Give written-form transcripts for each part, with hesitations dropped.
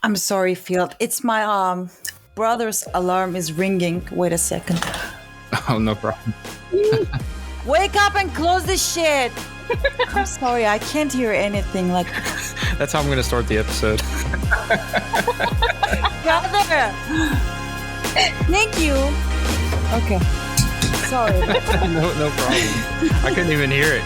I'm sorry, Field. It's my brother's alarm is ringing. Wait a second. Oh, no problem. Wake up and close this shit. I'm sorry, I can't hear anything. Like, That's how I'm going to start the episode. brother. Thank you. Okay. Sorry. No problem. I couldn't even hear it.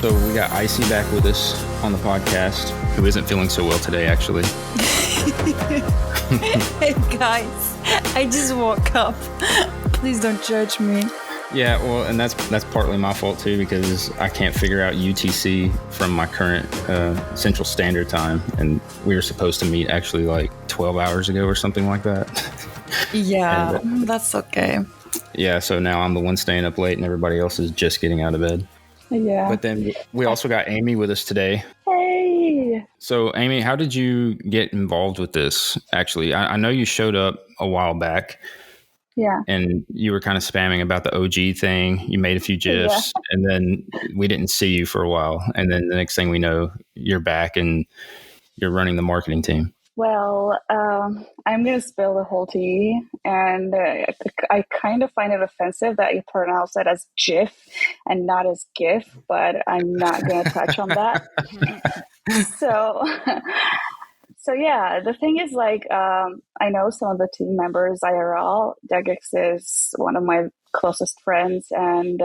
So we got Icy back with us on the podcast, who isn't feeling so well today, actually. Hey guys, I just woke up. Please don't judge me. Yeah, well, and that's partly my fault too, because I can't figure out UTC from my current Central Standard Time, and we were supposed to meet actually like 12 hours ago or something like that. Yeah, and, that's okay. Yeah, so now I'm the one staying up late, and everybody else is just getting out of bed. Yeah. But then we also got Amy with us today. Hey. So, Amy, how did you get involved with this? Actually, I know you showed up a while back. Yeah. And you were kind of spamming about the OG thing. You made a few GIFs, and then we didn't see you for a while. And then the next thing we know, you're back and you're running the marketing team. Well, I'm going to spill the whole tea, and I kind of find it offensive that you pronounce it as GIF and not as GIF, but I'm not going to touch on that. So yeah, the thing is, like, I know some of the team members IRL. Degex is one of my closest friends, and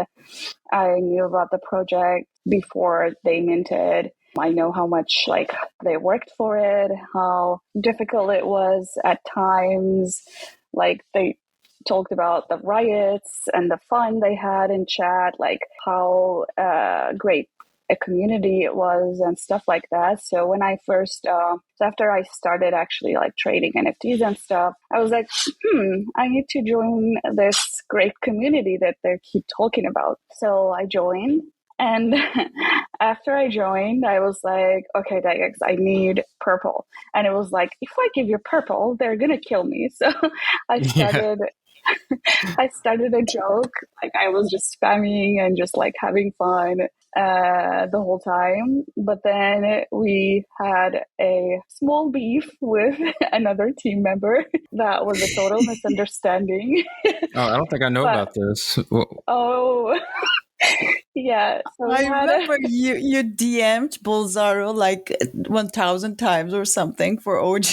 I knew about the project before they minted. I know how much like they worked for it, how difficult it was at times. Like they talked about the riots and the fun they had in chat, like how great a community it was and stuff like that. So when I first, after I started actually like trading NFTs and stuff, I was like, I need to join this great community that they keep talking about. So I joined. And after I joined, I was like, okay, Degex, I need purple. And it was like, if I give you purple, they're going to kill me. So I started, I started a joke. Like I was just spamming and just like having fun the whole time. But then we had a small beef with another team member. That was a total misunderstanding. Oh, I don't think I know about this. Oh, yeah. So I remember you DM'd Bolzaro like 1,000 times or something for OG.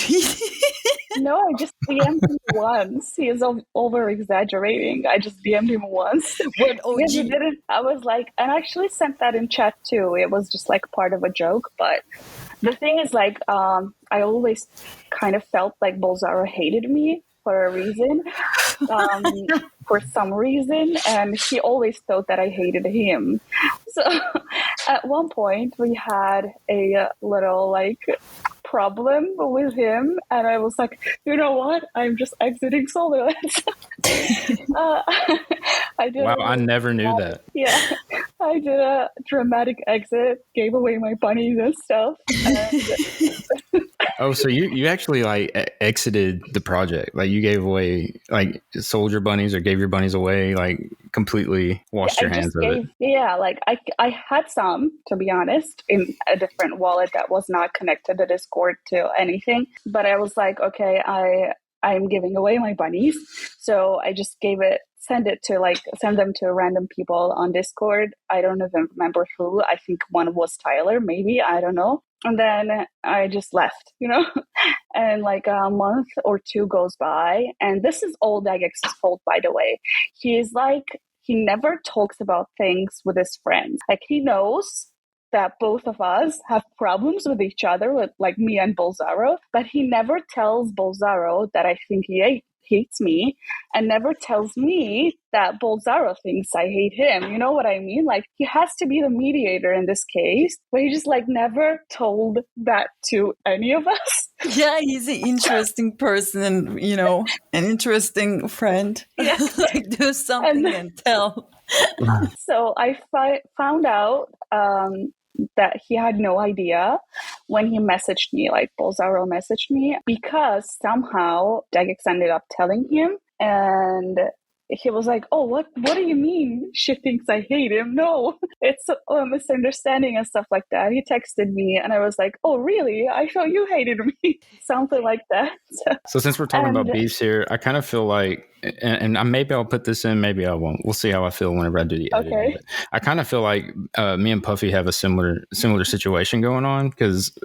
No, I just DM'd him once. He is over exaggerating. I just DM'd him once. What OG? Because he didn't. I was like, and I actually sent that in chat too. It was just like part of a joke. But the thing is, like, I always kind of felt like Bolzaro hated me for a reason, for some reason, and he always thought that I hated him. So at one point we had a little like problem with him, and I was like, you know what? I'm just exiting Solderland. I never knew that. Yeah, I did a dramatic exit, gave away my bunnies and stuff. And Oh, so you actually like exited the project? Like you gave away, like sold your bunnies or gave your bunnies away, like completely washed your hands of it? Yeah, like I had some, to be honest, in a different wallet that was not connected to Discord to anything. But I was like, okay, I'm giving away my bunnies. So I just send them to random people on Discord. I don't even remember who. I think one was Tyler, maybe, I don't know. And then I just left, and like a month or two goes by, and this is all Degex's fault, by the way. He never talks about things with his friends. Like he knows that both of us have problems with each other, with like me and Bolzaro, but he never tells Bolzaro that I think he hates me and never tells me that Bolzaro thinks I hate him. You know what I mean? Like, he has to be the mediator in this case, but he just like never told that to any of us. Yeah, he's an interesting person and, an interesting friend. Yeah. Like, do something and tell. So I found out that he had no idea when he messaged me, like Bolzaro messaged me, because somehow Degex ended up telling him, and he was like, oh, what do you mean she thinks I hate him? No, it's a misunderstanding and stuff like that. He texted me and I was like, oh, really? I thought you hated me. Something like that. So since we're talking about beefs here, I kind of feel like, and maybe I'll put this in, maybe I won't. We'll see how I feel whenever I do the editing. Okay. But I kind of feel like me and Puffy have a similar situation going on, because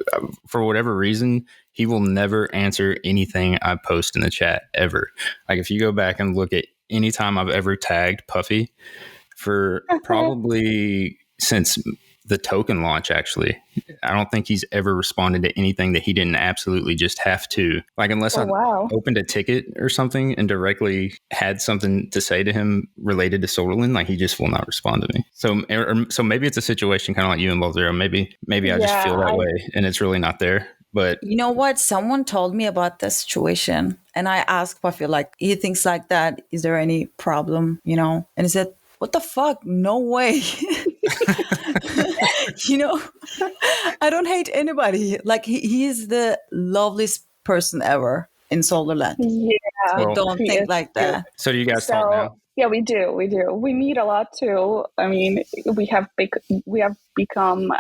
for whatever reason, he will never answer anything I post in the chat ever. Like, if you go back and look at any time I've ever tagged Puffy, for probably since the token launch, actually, I don't think he's ever responded to anything that he didn't absolutely just have to. Like, unless I opened a ticket or something and directly had something to say to him related to Solderland, like, he just will not respond to me. So maybe it's a situation kind of like you and Bolzaro. Maybe I just feel that way and it's really not there. But you know what? Someone told me about this situation and I asked Puffy, like, he thinks like that. Is there any problem? And he said, what the fuck? No way. I don't hate anybody. Like, he is the loveliest person ever in Solderland. Yeah. So don't think like that. So do you guys talk now? Yeah, we do. We meet a lot too. I mean, we have become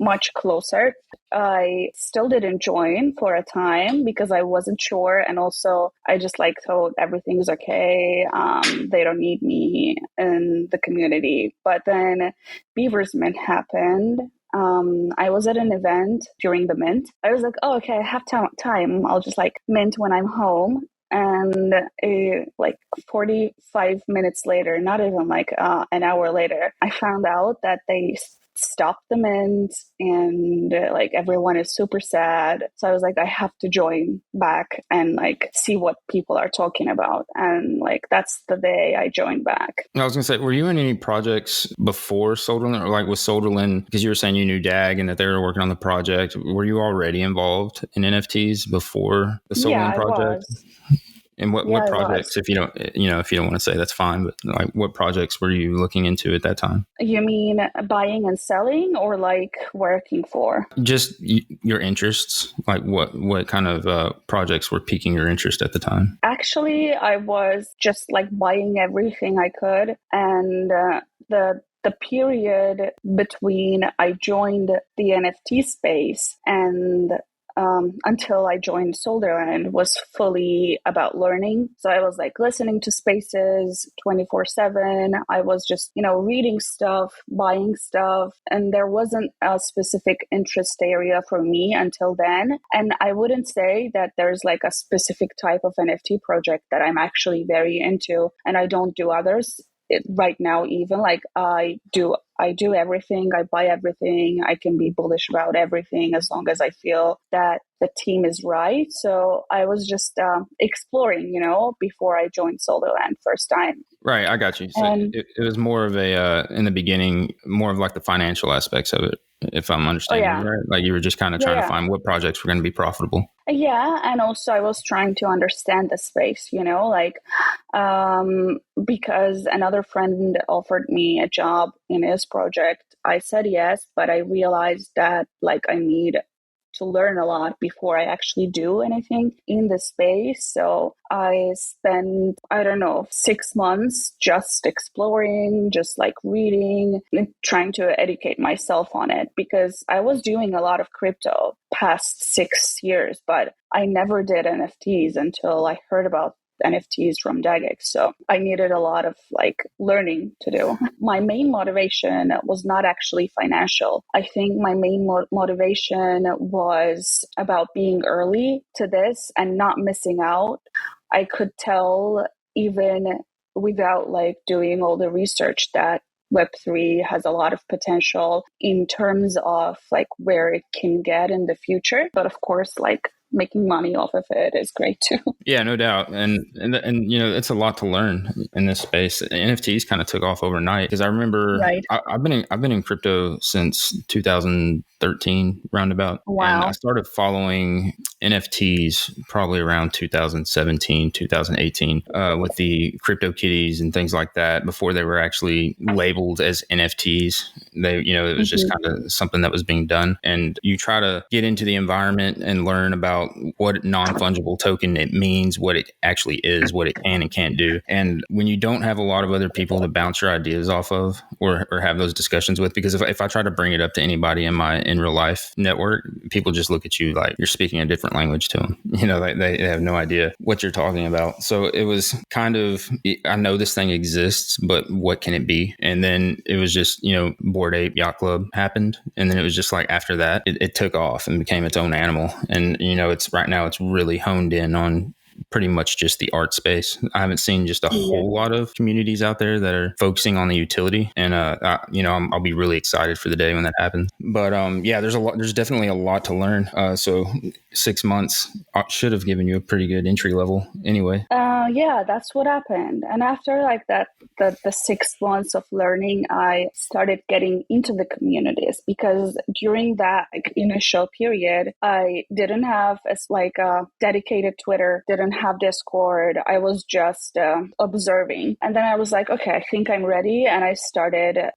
much closer. I still didn't join for a time because I wasn't sure, and also I just thought everything's okay. They don't need me in the community. But then Beaver's Mint happened. I was at an event during the mint. I was like, oh, okay, I have time. I'll just mint when I'm home. And 45 minutes later, not even an hour later, I found out that they stopped the mint and everyone is super sad. So I was like, I have to join back and see what people are talking about. And that's the day I joined back. I was gonna say, were you in any projects before Solderland, or with Solderland, because you were saying you knew DAG and that they were working on the project? Were you already involved in NFTs before the Solderland project? Was. And what projects, if you don't want to say, that's fine, but what projects were you looking into at that time? You mean buying and selling, or working for? Just your interests, what kind of projects were piquing your interest at the time? Actually, I was just buying everything I could, and the period between I joined the NFT space and until I joined Solderland was fully about learning. So I was listening to spaces 24/7. I was just, reading stuff, buying stuff, and there wasn't a specific interest area for me until then. And I wouldn't say that there's a specific type of NFT project that I'm actually very into, and I don't do others. Right now, even I do everything. I buy everything. I can be bullish about everything as long as I feel that the team is right. So I was just exploring, before I joined Solderland first time. Right, I got you. So it was more of a in the beginning, more of the financial aspects of it, if I'm understanding right. You were just kind of trying to find what projects were going to be profitable. Yeah, and also I was trying to understand the space, because another friend offered me a job in his project. I said yes, but I realized that I need to learn a lot before I actually do anything in the space. So I spent, 6 months just exploring, just reading, trying to educate myself on it, because I was doing a lot of crypto past 6 years, but I never did NFTs until I heard about NFTs from Degex. So I needed a lot of learning to do. My main motivation was not actually financial. I think my main motivation was about being early to this and not missing out. I could tell even without doing all the research that Web3 has a lot of potential in terms of where it can get in the future. But of course, making money off of it is great too. Yeah, no doubt. And it's a lot to learn in this space. NFTs kind of took off overnight because I remember Right. I've been in crypto since 2013 roundabout. And I Wow. started following NFTs probably around 2017, 2018, with the crypto kitties and things like that before they were actually labeled as NFTs. It was just kind of something that was being done. And you try to get into the environment and learn about what non-fungible token it means, what it actually is, what it can and can't do. And when you don't have a lot of other people to bounce your ideas off of or have those discussions with, because if I try to bring it up to anybody in real life network, people just look at you like you're speaking a different language to them. They have no idea what you're talking about. So it was kind of, I know this thing exists, but what can it be? And then it was just, Bored Ape Yacht Club happened. And then it was just like after that, it took off and became its own animal. And, it's right now it's really honed in on pretty much just the art space. I haven't seen just a whole lot of communities out there that are focusing on the utility. And, I'll be really excited for the day when that happens. But there's definitely a lot to learn. So 6 months should have given you a pretty good entry level anyway. Yeah, that's what happened. And after like that, the 6 months of learning, I started getting into the communities because during that initial period, I didn't have a dedicated Twitter, didn't have Discord. I was just observing. And then I was like, okay, I think I'm ready. And I started,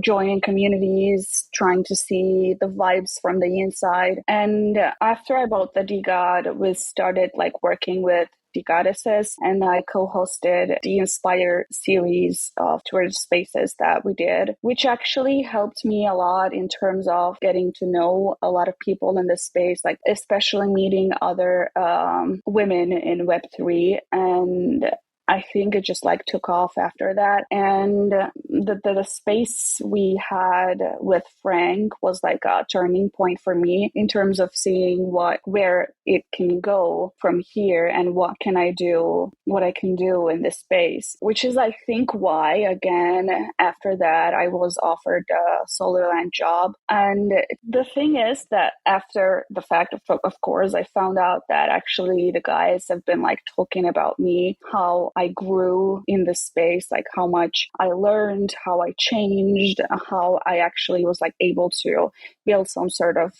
joining communities, trying to see the vibes from the inside. And after I bought the DGOD, we started working with the goddesses, and I co-hosted the Inspire series of Twitter spaces that we did, which actually helped me a lot in terms of getting to know a lot of people in this space, especially meeting other women in Web3. And I think it just took off after that. And the space we had with Frank was a turning point for me in terms of seeing where it can go from here and what I can do in this space, which is, I think, why, again, after that, I was offered a Solderland job. And the thing is that after the fact, of course, I found out that actually the guys have been talking about me, how I grew in this space, how much I learned, how I changed, how I actually was able to build some sort of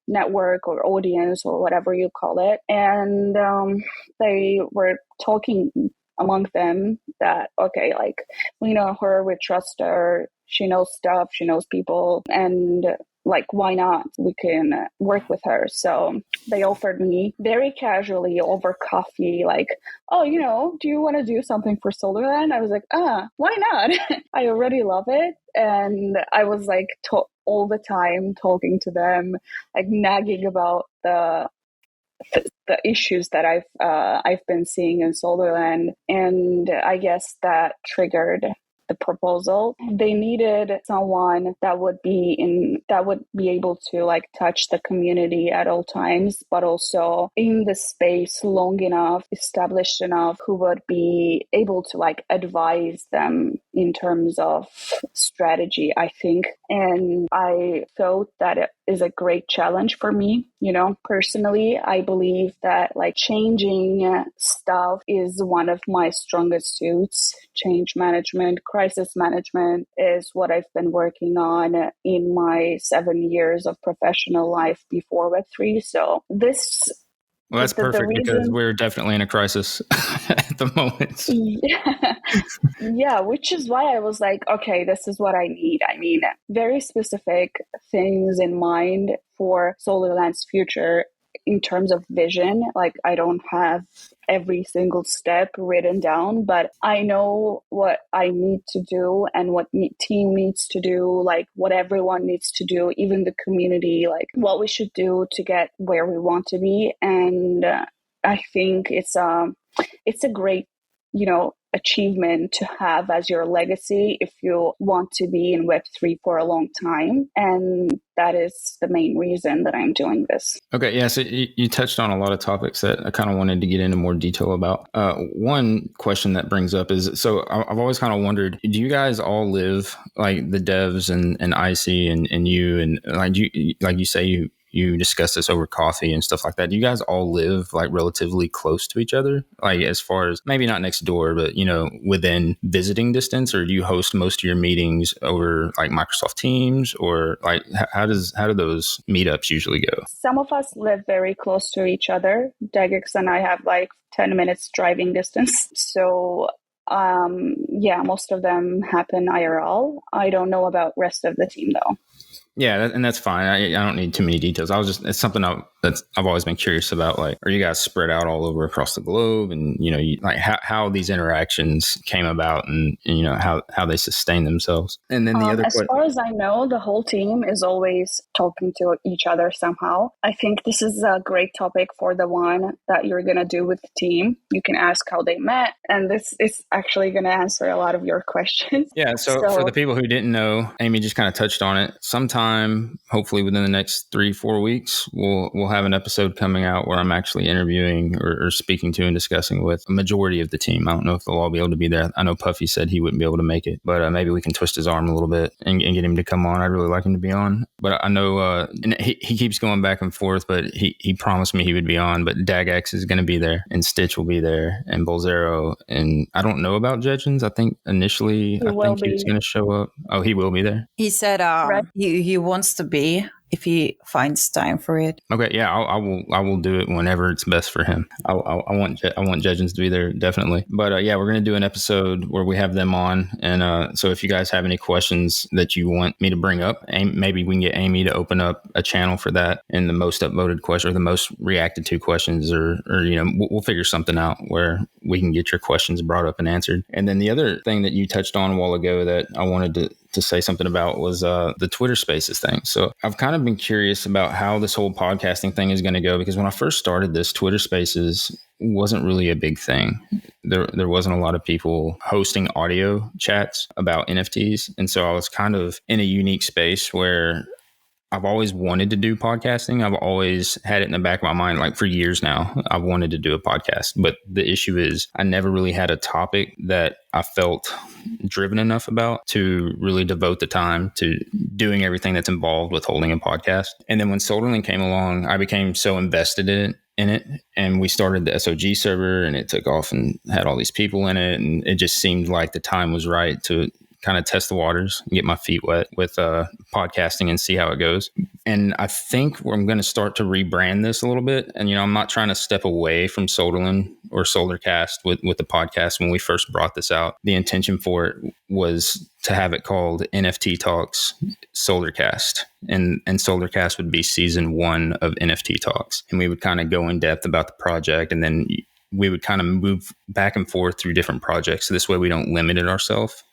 network or audience or whatever you call it. And they were talking among them that, okay, we know her, we trust her, she knows stuff, she knows people, and why not? We can work with her. So they offered me very casually over coffee, oh, do you want to do something for Solderland? I was like, why not? I already love it. And I was all the time talking to them, nagging about the issues that I've been seeing in Solderland. And I guess that triggered the proposal. They needed someone that would be able to touch the community at all times, but also in the space long enough, established enough, who would be able to advise them in terms of strategy, I think. And I thought that it is a great challenge for me. Personally, I believe that changing stuff is one of my strongest suits. Change management, crisis management is what I've been working on in my 7 years of professional life before Web3. So this... Well, that's perfect because we're definitely in a crisis at the moment. Yeah, which is why I was okay, this is what I need. I mean, very specific things in mind for Solderland's future in terms of vision. I don't have every single step written down, but I know what I need to do and what team needs to do, what everyone needs to do, even the community, what we should do to get where we want to be. And I think it's a great, achievement to have as your legacy if you want to be in Web3 for a long time. And that is the main reason that I'm doing this. Okay, yeah, so you touched on a lot of topics that I kind of wanted to get into more detail about. One question that brings up is, so I've always kind of wondered, do you guys all live, the devs and IC and you, and you say you discuss this over coffee and stuff like that. Do you guys all live like relatively close to each other? Like as far as maybe not next door, but within visiting distance, or do you host most of your meetings over like Microsoft Teams, or like how do those meetups usually go? Some of us live very close to each other. Degex and I have like 10 minutes driving distance. So most of them happen IRL. I don't know about rest of the team though. Yeah, and that's fine. I don't need too many details. It's something I've always been curious about. Like, are you guys spread out all over across the globe, and like how these interactions came about, and how they sustain themselves. And then the other, as far as I know, the whole team is always talking to each other somehow. I think this is a great topic for the one that you're gonna do with the team. You can ask how they met, and this is actually gonna answer a lot of your questions. Yeah. So for the people who didn't know, Amy just kind of touched on it. Sometime, hopefully within the next 3-4 weeks, we'll have an episode coming out where I'm actually interviewing or speaking to and discussing with a majority of the team. I don't know if they'll all be able to be there. I know Puffy said he wouldn't be able to make it, but maybe we can twist his arm a little bit and get him to come on. I'd really like him to be on. But I know and he keeps going back and forth, but he promised me he would be on. But DagX is going to be there, and Stitch will be there, and Bolzero, and I don't know about Judgens. I think initially he was going to show up. Oh, he will be there. He said right. he wants to be if he finds time for it. Okay, yeah, I will do it whenever it's best for him. I want Judgens to be there, definitely. But yeah, we're going to do an episode where we have them on, and so if you guys have any questions that you want me to bring up, maybe we can get Amy to open up a channel for that, and the most upvoted question or the most reacted to questions, or we'll figure something out where we can get your questions brought up and answered. And then the other thing that you touched on a while ago that I wanted to say something about was the Twitter Spaces thing. So I've kind of been curious about how this whole podcasting thing is going to go, because when I first started this, Twitter Spaces wasn't really a big thing. There wasn't a lot of people hosting audio chats about NFTs. And so I was kind of in a unique space where I've always wanted to do podcasting. I've always had it in the back of my mind, like for years now, I've wanted to do a podcast. But the issue is I never really had a topic that I felt driven enough about to really devote the time to doing everything that's involved with holding a podcast. And then when Solderland came along, I became so invested in it. And we started the SOG server, and it took off and had all these people in it. And it just seemed like the time was right to kind of test the waters and get my feet wet with podcasting and see how it goes. And I think I'm going to start to rebrand this a little bit. And, I'm not trying to step away from Solderland or Soldercast with the podcast. When we first brought this out, the intention for it was to have it called NFT Talks Soldercast. And Soldercast would be season 1 of NFT Talks. And we would kind of go in depth about the project, and then we would kind of move back and forth through different projects. So this way we don't limit ourselves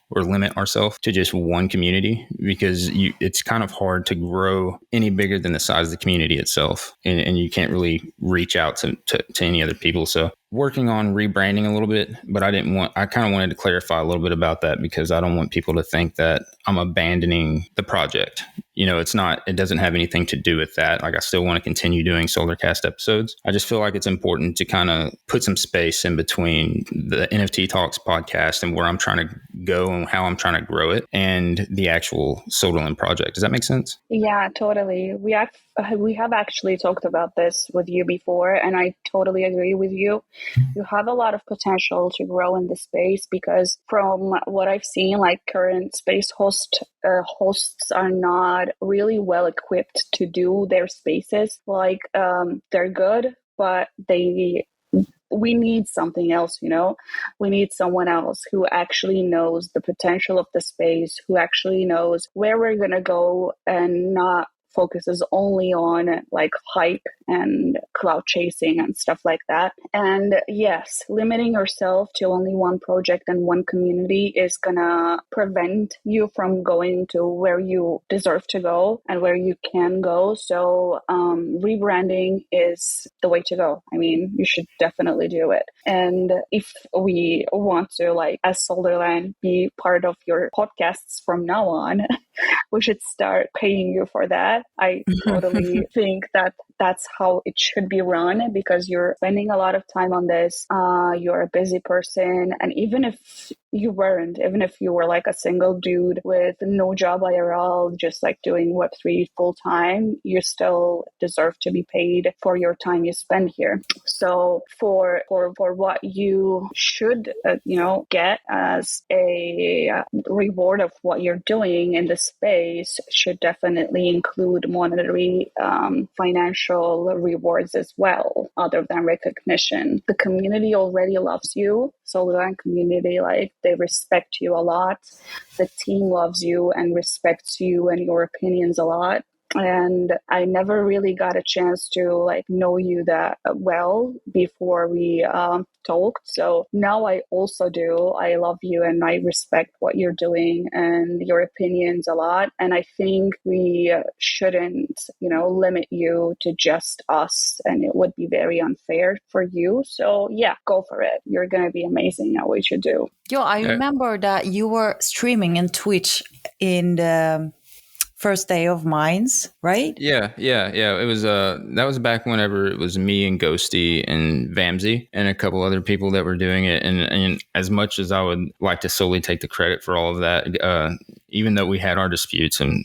to just one community, because it's kind of hard to grow any bigger than the size of the community itself. And you can't really reach out to any other people. So working on rebranding a little bit, but I kind of wanted to clarify a little bit about that, because I don't want people to think that I'm abandoning the project. It doesn't have anything to do with that. Like, I still want to continue doing Soldercast episodes. I just feel like it's important to kind of put some space in between the NFT Talks podcast and where I'm trying to go and how I'm trying to grow it, and the actual Solderland project. Does that make sense? Yeah, totally. We have actually talked about this with you before, and I totally agree with you. You have a lot of potential to grow in the space, because from what I've seen, like current space hosts are not really well equipped to do their spaces. Like they're good, but we need something else, we need someone else who actually knows the potential of the space, who actually knows where we're going to go, and not focuses only on like hype and cloud chasing and stuff like that. And yes, limiting yourself to only one project and one community is gonna prevent you from going to where you deserve to go and where you can go. So rebranding is the way to go. I mean, you should definitely do it. And if we want to, like, as Solderland, be part of your podcasts from now on, we should start paying you for that. I totally think that that's how it should be run, because you're spending a lot of time on this. You're a busy person. And even if you were like a single dude with no job IRL, just like doing Web3 full time, you still deserve to be paid for your time you spend here. So for what you should, get as a reward of what you're doing in the space should definitely include monetary, financial rewards as well, other than recognition. The community already loves you. Solderland community, like, they respect you a lot. The team loves you and respects you and your opinions a lot. And I never really got a chance to like know you that well before we talked. So now I also do. I love you and I respect what you're doing and your opinions a lot. And I think we shouldn't, limit you to just us. And it would be very unfair for you. So yeah, go for it. You're going to be amazing at what you do. Yo, I remember that you were streaming in Twitch in the first day of Mines, right? Yeah. It was that was back whenever it was me and Ghosty and Vamsy and a couple other people that were doing it. And as much as I would like to solely take the credit for all of that, even though we had our disputes and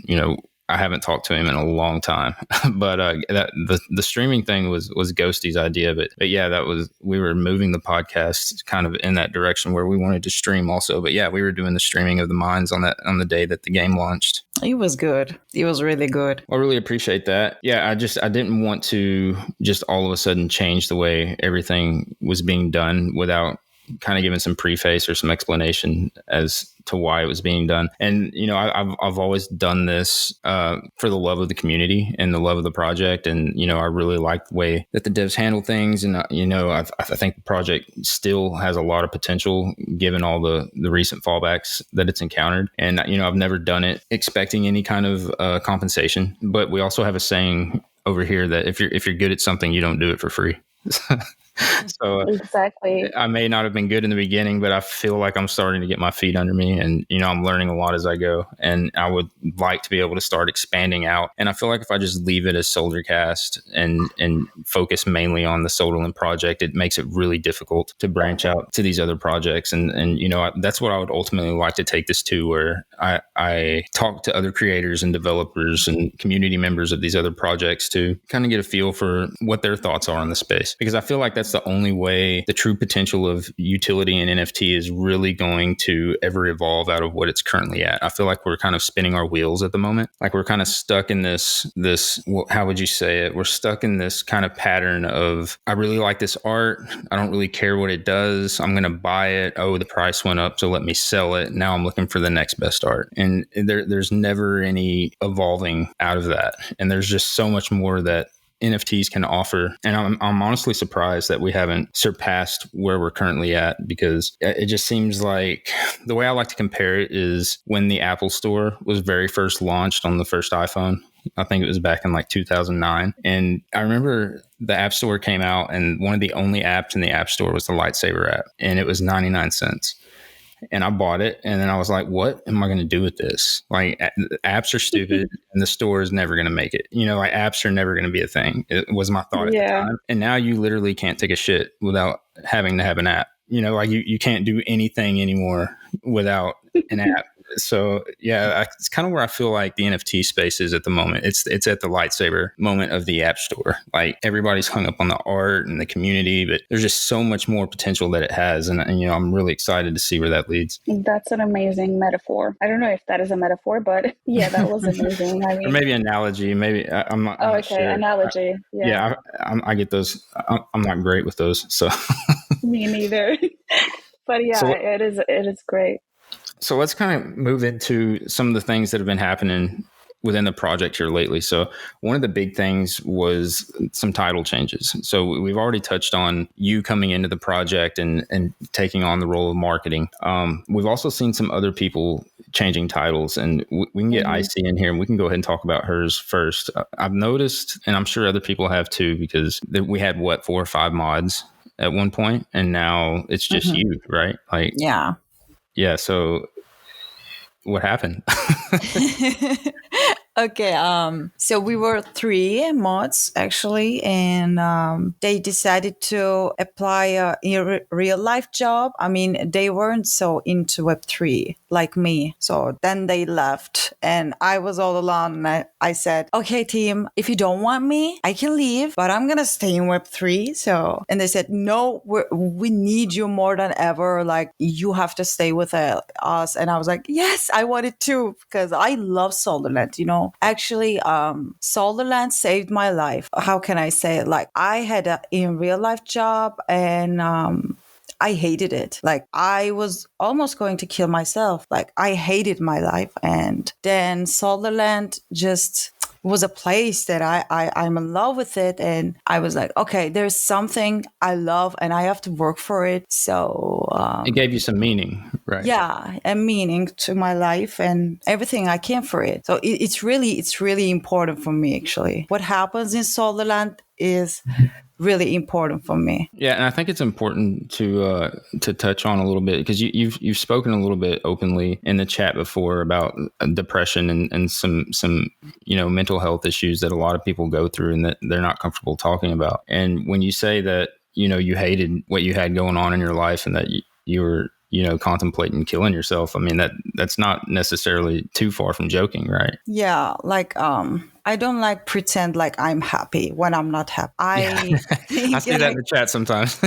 I haven't talked to him in a long time, but the streaming thing was Ghosty's idea. But yeah, we were moving the podcast kind of in that direction where we wanted to stream also. But yeah, we were doing the streaming of the Mines on the day that the game launched. It was good. It was really good. I really appreciate that. Yeah, I didn't want to just all of a sudden change the way everything was being done without kind of giving some preface or some explanation as to why it was being done. And, I've always done this for the love of the community and the love of the project. And, I really like the way that the devs handle things. And, I think the project still has a lot of potential given all the recent fallbacks that it's encountered. And, I've never done it expecting any kind of compensation. But we also have a saying over here that if you're good at something, you don't do it for free. So exactly. I may not have been good in the beginning, but I feel like I'm starting to get my feet under me and, I'm learning a lot as I go, and I would like to be able to start expanding out. And I feel like if I just leave it as Soldercast and focus mainly on the Solderland project, it makes it really difficult to branch out to these other projects. And that's what I would ultimately like to take this to, where I talk to other creators and developers and community members of these other projects to kind of get a feel for what their thoughts are on the space, because I feel like that's the only way the true potential of utility and NFT is really going to ever evolve out of what it's currently at. I feel like we're kind of spinning our wheels at the moment. Like we're kind of stuck in this, how would you say it? We're stuck in this kind of pattern of, I really like this art. I don't really care what it does. I'm going to buy it. Oh, the price went up, so let me sell it. Now I'm looking for the next best art. And there's never any evolving out of that. And there's just so much more that NFTs can offer. And I'm honestly surprised that we haven't surpassed where we're currently at, because it just seems like, the way I like to compare it is when the Apple Store was very first launched on the first iPhone. I think it was back in like 2009. And I remember the App Store came out and one of the only apps in the App Store was the Lightsaber app, and it was 99 cents. And I bought it, and then I was like, what am I going to do with this? Like, apps are stupid and the store is never going to make it. Like, apps are never going to be a thing. It was my thought at the time. And now you literally can't take a shit without having to have an app. Like you can't do anything anymore without an app. So yeah, it's kind of where I feel like the NFT space is at the moment. It's at the lightsaber moment of the App Store. Like, everybody's hung up on the art and the community, but there's just so much more potential that it has. And I'm really excited to see where that leads. That's an amazing metaphor. I don't know if that is a metaphor, but yeah, that was amazing. I mean, or maybe analogy. Maybe I'm not. I'm not sure. Analogy. I get those. I'm not great with those. So me neither. But yeah, it is great. So let's kind of move into some of the things that have been happening within the project here lately. So one of the big things was some title changes. So we've already touched on you coming into the project and taking on the role of marketing. We've also seen some other people changing titles, and we can get IC in here and we can go ahead and talk about hers first. I've noticed, and I'm sure other people have too, because we had 4 or 5 mods at one point, and now it's just you, right? Like, yeah. So what happened? Okay, so we were three mods actually, and they decided to apply a real life job. I mean, they weren't so into Web3 like me. So then they left, and I was all alone. And I said, okay, team, if you don't want me, I can leave, but I'm going to stay in Web3. So, and they said, no, we need you more than ever. Like, you have to stay with us. And I was like, yes, I wanted to, because I love Solderland, you know. Actually, Solderland saved my life. How can I say it? Like, I had a in real life job, and I hated it. Like, I was almost going to kill myself. Like, I hated my life. And then Solderland just was a place that I'm in love with it. And I was like, okay, there's something I love and I have to work for it. So It gave you some meaning, right? yeah, a meaning to my life and everything I can for it. So it's really important for me, actually. What happens in Solderland is really important for me. Yeah, and I think it's important to touch on a little bit, because you've spoken a little bit openly in the chat before about depression and some mental health issues that a lot of people go through and that they're not comfortable talking about. And when you say that you hated what you had going on in your life and that you were contemplating killing yourself, I mean that's not necessarily too far from joking, right? Yeah, like I don't like pretend like I'm happy when I'm not happy. I think I see that in the chat sometimes.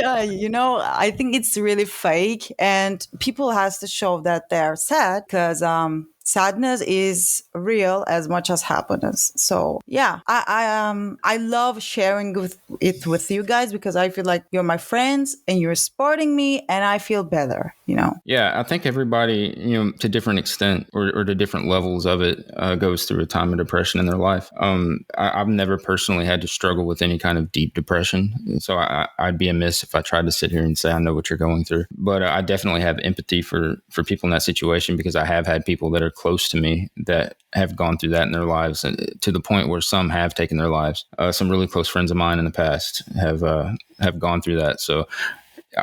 yeah, I think it's really fake, and people has to show that they're sad, because sadness is real as much as happiness. So yeah, I love sharing it with you guys, because I feel like you're my friends and you're supporting me, and I feel better. Yeah, I think everybody, to different extent or to different levels of it, goes through a time of depression in their life. I've never personally had to struggle with any kind of deep depression, so I'd be amiss if I tried to sit here and say I know what you're going through. But I definitely have empathy for people in that situation, because I have had people that are close to me that have gone through that in their lives, and to the point where some have taken their lives. Some really close friends of mine in the past have gone through that. So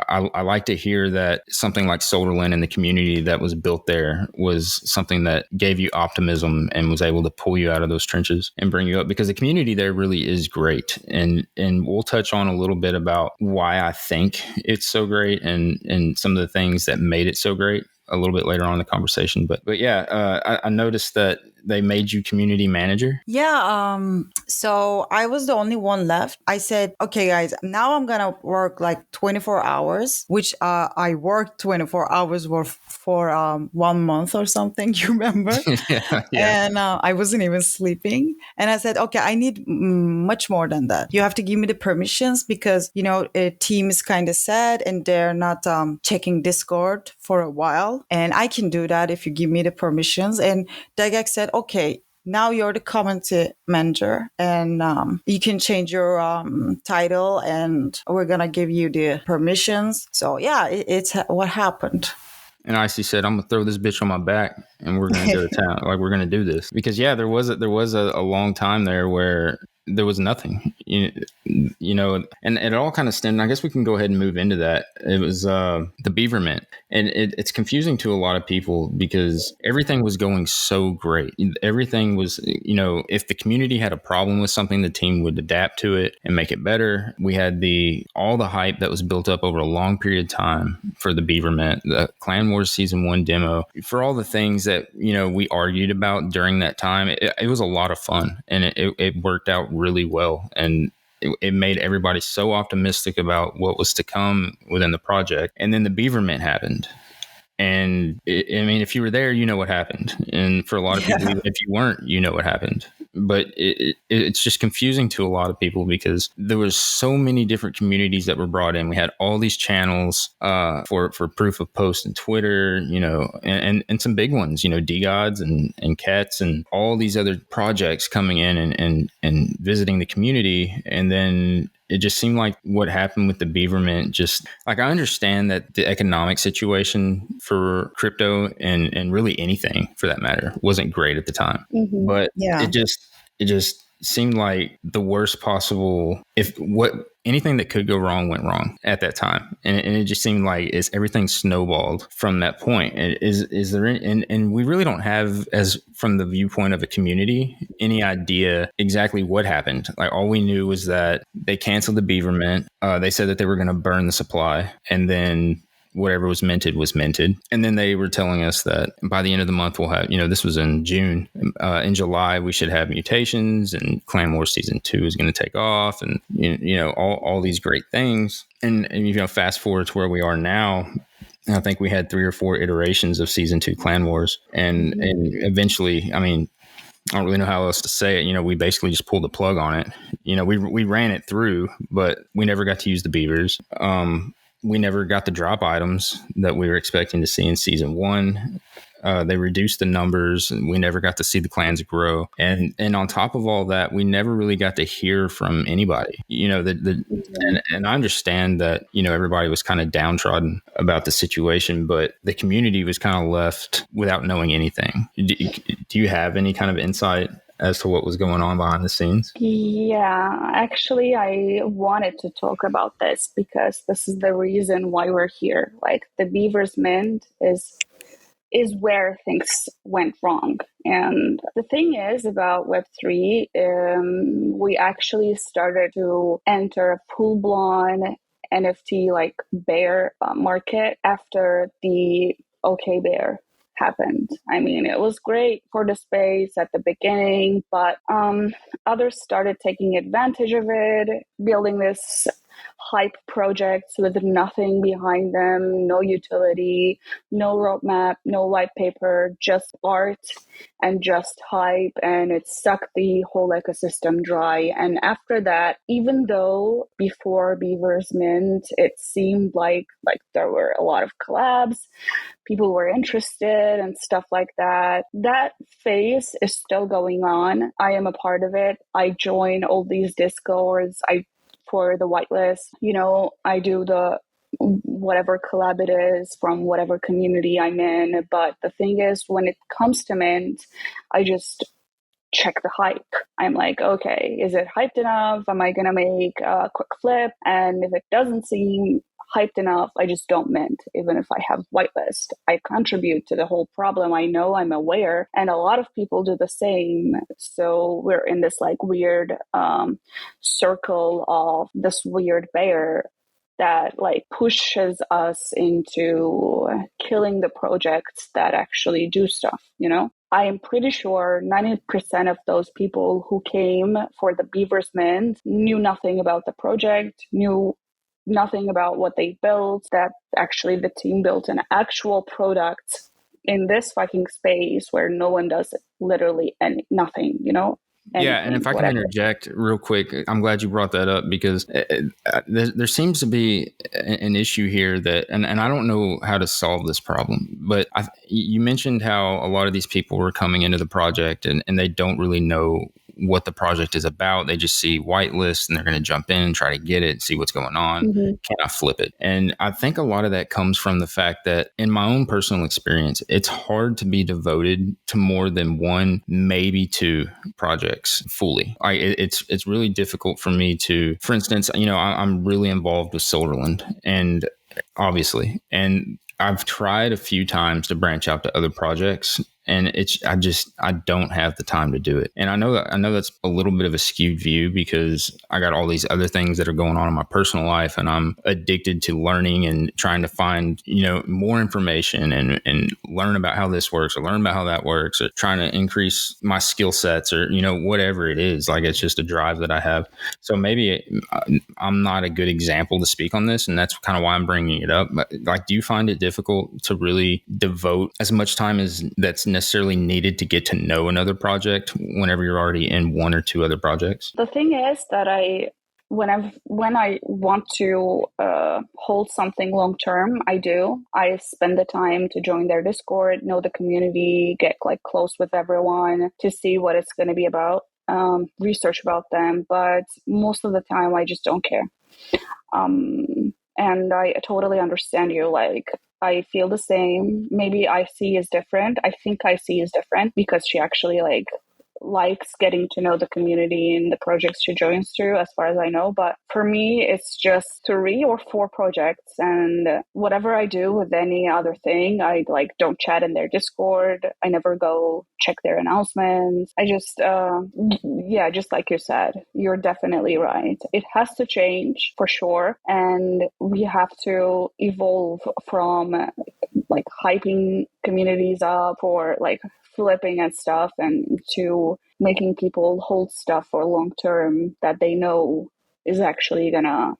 I like to hear that something like Solderland and the community that was built there was something that gave you optimism and was able to pull you out of those trenches and bring you up, because the community there really is great. And we'll touch on a little bit about why I think it's so great and some of the things that made it so great a little bit later on in the conversation. But yeah, I noticed that they made you community manager. Yeah. So I was the only one left. I said, okay, guys, now I'm going to work like 24 hours, which I worked 24 hours for 1 month or something. You remember? Yeah. And I wasn't even sleeping. And I said, okay, I need much more than that. You have to give me the permissions, because, a team is kind of sad and they're not checking Discord for a while. And I can do that if you give me the permissions. And Dagak said, okay, now you're the community manager, and you can change your title, and we're going to give you the permissions. So yeah, it's what happened. And Icy said, I'm gonna throw this bitch on my back and we're gonna go to town. Like, we're gonna do this. Because yeah, there was a long time there where there was nothing, and it all kind of stemmed. I guess we can go ahead and move into that. It was the Beaver Mint, and it's confusing to a lot of people because everything was going so great. Everything was, if the community had a problem with something, the team would adapt to it and make it better. We had all the hype that was built up over a long period of time for the Beaver Mint, the Clan Wars Season 1 demo, for all the things that, we argued about during that time. It was a lot of fun, and it worked out really well, and it made everybody so optimistic about what was to come within the project. And then the Beaver Mint happened, and if you were there, you know what happened, and for a lot of people, even if you weren't, you know what happened. But it's just confusing to a lot of people because there was so many different communities that were brought in. We had all these channels for proof of post and Twitter, and some big ones, D-Gods and Cats and all these other projects coming in and visiting the community. And then it just seemed like what happened with the Beaver Mint, just like, I understand that the economic situation for crypto and really anything for that matter wasn't great at the time. Mm-hmm. But it just seemed like the worst possible, if what anything that could go wrong went wrong at that time. And it just seemed like everything snowballed from that point. Is there any, and we really don't have, as from the viewpoint of a community, any idea exactly what happened. Like all we knew was that they canceled the beaver mint. They said that they were going to burn the supply, and then whatever was minted was minted. And then they were telling us that by the end of the month, we'll have, this was in June. In July, we should have mutations, and Clan Wars Season 2 is going to take off, and, all these great things. And fast forward to where we are now. I think we had 3 or 4 iterations of Season 2 Clan Wars. And eventually, I don't really know how else to say it. We basically just pulled the plug on it. We ran it through, but we never got to use the beavers. We never got the drop items that we were expecting to see in Season 1. They reduced the numbers, and we never got to see the clans grow. And on top of all that, we never really got to hear from anybody. And I understand that, everybody was kind of downtrodden about the situation, but the community was kind of left without knowing anything. Do you have any kind of insight as to what was going on behind the scenes? Yeah, actually, I wanted to talk about this because this is the reason why we're here. Like, the Beavers Mint is where things went wrong. And the thing is about Web3, we actually started to enter a full-blown NFT like bear market after the OK Bear happened. It was great for the space at the beginning, but others started taking advantage of it, building this hype projects with nothing behind them, no utility, no roadmap, no white paper, just art and just hype, and it sucked the whole ecosystem dry. And after that, even though before Beavers Mint, it seemed like there were a lot of collabs, people were interested and stuff like that, that phase is still going on. I am a part of it. I join all these Discords. For the whitelist, I do the whatever collab it is from whatever community I'm in. But the thing is, when it comes to Mint, I just check the hype. I'm like, okay, is it hyped enough? Am I going to make a quick flip? And if it doesn't seem hyped enough, I just don't mint, even if I have whitelist. I contribute to the whole problem. I know, I'm aware, and a lot of people do the same. So we're in this weird circle of this weird bear that pushes us into killing the projects that actually do stuff, I am pretty sure 90% of those people who came for the Beavers Mint knew nothing about the project, knew nothing about what they built, that actually the team built an actual product in this fucking space where no one does literally nothing, Yeah, and if I can interject real quick, I'm glad you brought that up because there seems to be an issue here that, and I don't know how to solve this problem, but you mentioned how a lot of these people were coming into the project and they don't really know what the project is about. They just see whitelist and they're going to jump in and try to get it, see what's going on. Mm-hmm. Can I flip it? And I think a lot of that comes from the fact that in my own personal experience, it's hard to be devoted to more than one, maybe 2 projects fully. It's really difficult for me to, for instance, I'm really involved with Solderland, and obviously, and I've tried a few times to branch out to other projects, and I don't have the time to do it. And I know that's a little bit of a skewed view because I got all these other things that are going on in my personal life, and I'm addicted to learning and trying to find, more information and learn about how this works or learn about how that works, or trying to increase my skill sets, or, whatever it is. It's just a drive that I have. So maybe I'm not a good example to speak on this, and that's kind of why I'm bringing it up. But do you find it difficult to really devote as much time as that's necessarily needed to get to know another project whenever you're already in 1 or 2 other projects? The thing is that when I want to hold something long term, I spend the time to join their Discord, know the community, get close with everyone to see what it's going to be about, research about them. But most of the time, I just don't care. And I totally understand you. I feel the same. Maybe IC is different. I think IC is different because she actually likes getting to know the community and the projects she joins through, as far as I know. But for me, it's just 3 or 4 projects, and whatever I do with any other thing, I like don't chat in their Discord. I never go check their announcements. I just, yeah, just like you said, you're definitely right. It has to change for sure, and we have to evolve from like hyping communities up or like flipping and stuff, and to making people hold stuff for long term that they know is actually gonna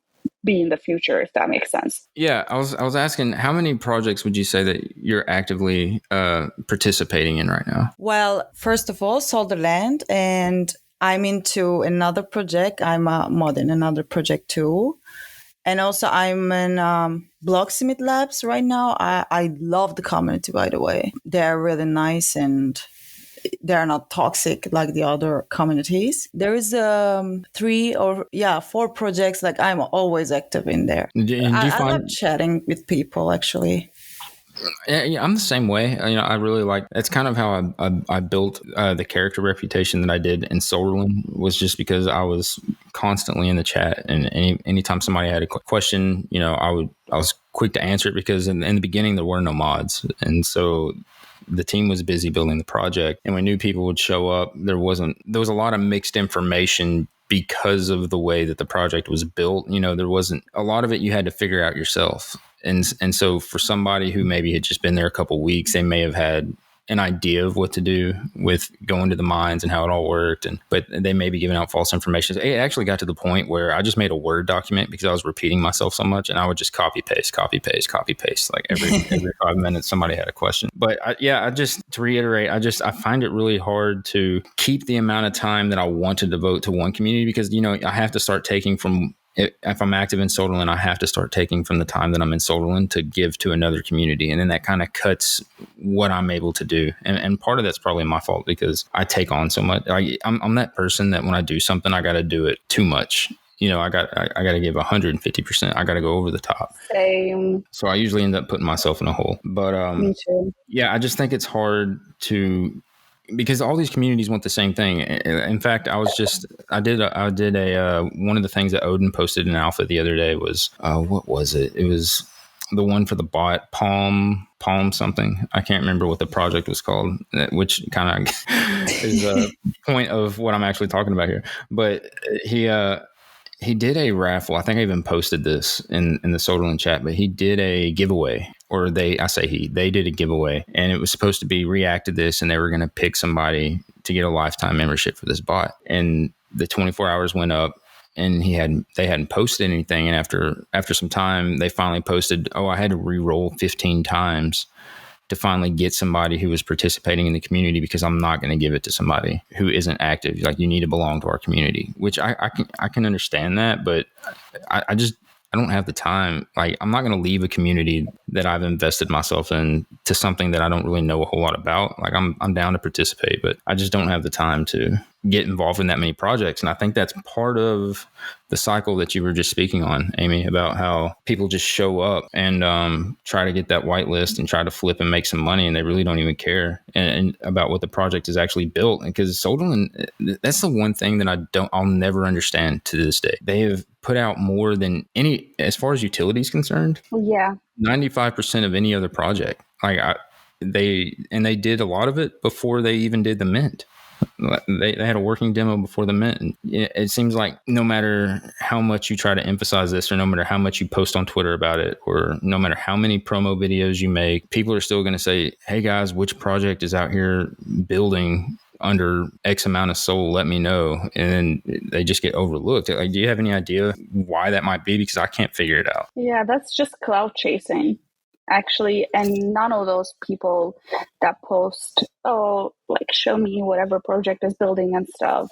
be in the future, if that makes sense. Yeah, I was asking, how many projects would you say that you're actively participating in right now? Well, first of all, Solderland, and I'm into another project. I'm a mod in another project too. And also I'm in Blocksmith Labs right now. I love the community, by the way. They're really nice and they're not toxic like the other communities. There is 3 or 4 projects like I'm always active in there. I love chatting with people actually. Yeah, I'm the same way. I really like. That's kind of how I built the character reputation that I did in Solderland, was just because I was constantly in the chat, and anytime somebody had a question, I was quick to answer it, because in the beginning there were no mods, and so the team was busy building the project, and we knew people would show up. There was a lot of mixed information because of the way that the project was built. There wasn't a lot of it you had to figure out yourself. And so for somebody who maybe had just been there a couple of weeks, they may have had an idea of what to do with going to the mines and how it all worked. But they may be giving out false information. It actually got to the point where I just made a Word document because I was repeating myself so much, and I would just copy paste. Like every 5 minutes, somebody had a question. But to reiterate, I find it really hard to keep the amount of time that I want to devote to one community, because, I have to start taking from, if I'm active in Solderland, I have to start taking from the time that I'm in Solderland to give to another community. And then that kind of cuts what I'm able to do. And part of that's probably my fault, because I take on so much. I'm that person that when I do something, I got to do it too much. I got to give 150%. I got to go over the top. Same. So I usually end up putting myself in a hole. But Me too. Yeah, I just think it's hard because all these communities want the same thing. In fact, I did one of the things that Odin posted in Alpha the other day was, what was it? It was the one for the bot, Palm something. I can't remember what the project was called, which kind of is a point of what I'm actually talking about here. But he did a raffle. I think I even posted this in the Solderland chat, but he did a giveaway, or they did a giveaway, and it was supposed to be reacted this, and they were going to pick somebody to get a lifetime membership for this bot. And the 24 hours went up, and they hadn't posted anything. And after some time, they finally posted, I had to re-roll 15 times to finally get somebody who was participating in the community, because I'm not going to give it to somebody who isn't active. Like, you need to belong to our community, which I can understand that, but I don't have the time. Like, I'm not going to leave a community that I've invested myself in to something that I don't really know a whole lot about. Like, I'm down to participate, but I just don't have the time to get involved in that many projects. And I think that's part of the cycle that you were just speaking on, Amy, about how people just show up and try to get that whitelist and try to flip and make some money, and they really don't even care and about what the project is actually built. And because Solderland, that's the one thing that I'll never understand to this day. They have put out more than any, as far as utilities concerned. Yeah. 95% of any other project. Like, they did a lot of it before they even did the mint. They had a working demo before the mint. And it seems like no matter how much you try to emphasize this, or no matter how much you post on Twitter about it, or no matter how many promo videos you make, people are still going to say, hey guys, which project is out here building under X amount of soul? Let me know. And then they just get overlooked. Like, do you have any idea why that might be? Because I can't figure it out. Yeah, that's just cloud chasing, actually. And none of those people that post, show me whatever project is building and stuff,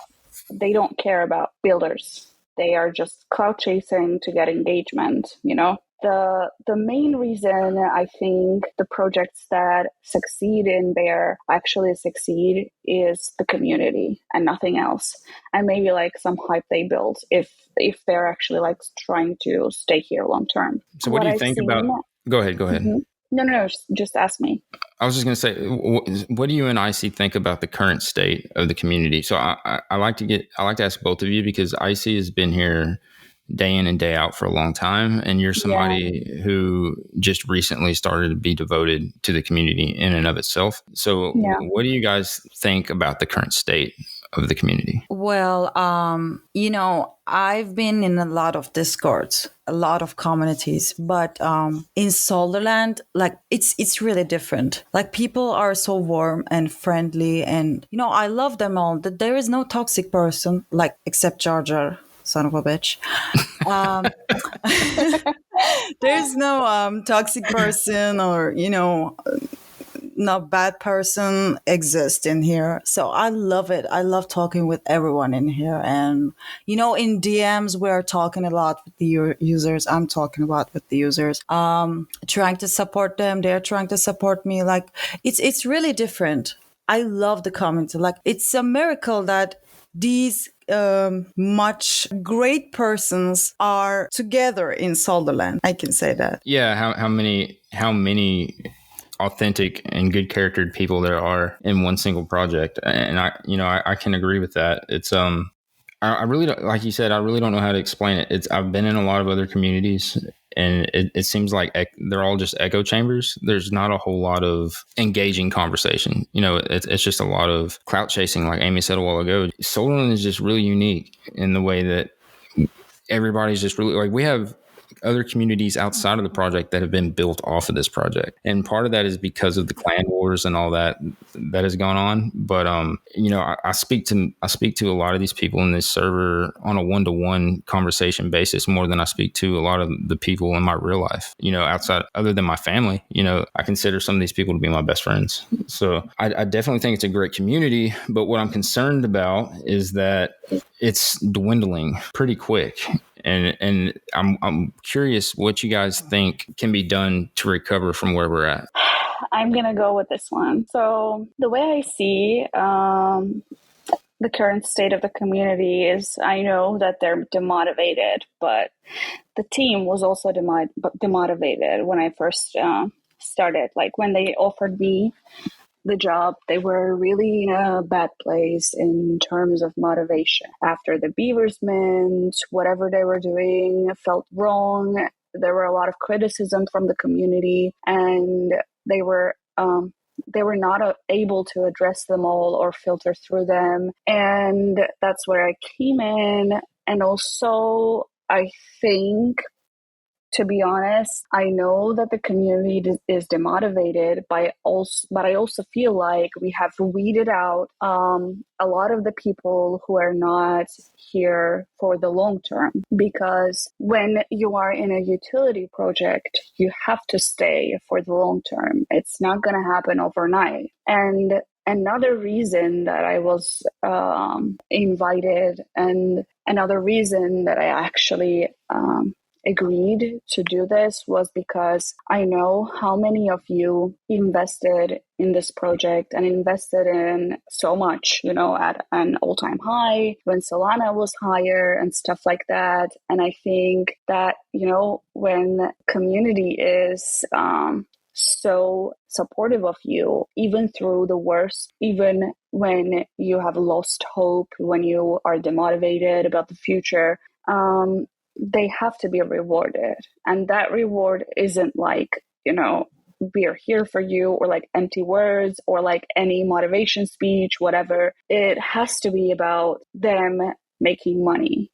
they don't care about builders. They are just cloud chasing to get engagement, The main reason I think the projects that succeed in there actually succeed is the community and nothing else. And maybe like some hype they build if they're actually like trying to stay here long term. So what do you think about... Go ahead. Mm-hmm. No, just ask me. I was just going to say, what do you and IC think about the current state of the community? So I like to ask both of you, because IC has been here day in and day out for a long time, and you're somebody who just recently started to be devoted to the community in and of itself. So what do you guys think about the current state of the community? Well, I've been in a lot of discords, a lot of communities, but in Solderland, like it's really different. Like, people are so warm and friendly, and I love them all. That there is no toxic person, like, except Jar Jar, son of a bitch. There's no toxic person, or no bad person exists in here. So I love it. I love talking with everyone in here. And, in DMs, we're talking a lot with the users. I'm talking a lot with the users, trying to support them. They're trying to support me. Like, it's really different. I love the community. Like, it's a miracle that these much great persons are together in Solderland. I can say that. Yeah. How many authentic and good charactered people there are in one single project. And I can agree with that. It's, I really don't, like you said, I really don't know how to explain it. I've been in a lot of other communities, and it seems like they're all just echo chambers. There's not a whole lot of engaging conversation. It's just a lot of clout chasing, like Amy said a while ago. Solon is just really unique in the way that everybody's just really, like, we have other communities outside of the project that have been built off of this project. And part of that is because of the clan wars and all that has gone on. But, I speak to a lot of these people in this server on a one-to-one conversation basis more than I speak to a lot of the people in my real life, outside, other than my family. I consider some of these people to be my best friends. So I definitely think it's a great community. But what I'm concerned about is that it's dwindling pretty quick. And I'm curious what you guys think can be done to recover from where we're at. I'm going to go with this one. So the way I see the current state of the community is, I know that they're demotivated, but the team was also demotivated when I first started. Like, when they offered me the job, they were really in a bad place in terms of motivation. After the Beavers Mint, whatever they were doing felt wrong. There were a lot of criticism from the community, and they were not able to address them all or filter through them. And that's where I came in. And also, I think, to be honest, I know that the community is demotivated, but I also feel like we have weeded out a lot of the people who are not here for the long term. Because when you are in a utility project, you have to stay for the long term. It's not going to happen overnight. And another reason that I was invited, and another reason that I actually agreed to do this, was because I know how many of you invested in this project and invested in so much, at an all-time high when Solana was higher and stuff like that. And I think that, when community is so supportive of you, even through the worst, even when you have lost hope, when you are demotivated about the future, they have to be rewarded. And that reward isn't like, we are here for you, or like empty words, or like any motivation speech, whatever. It has to be about them making money,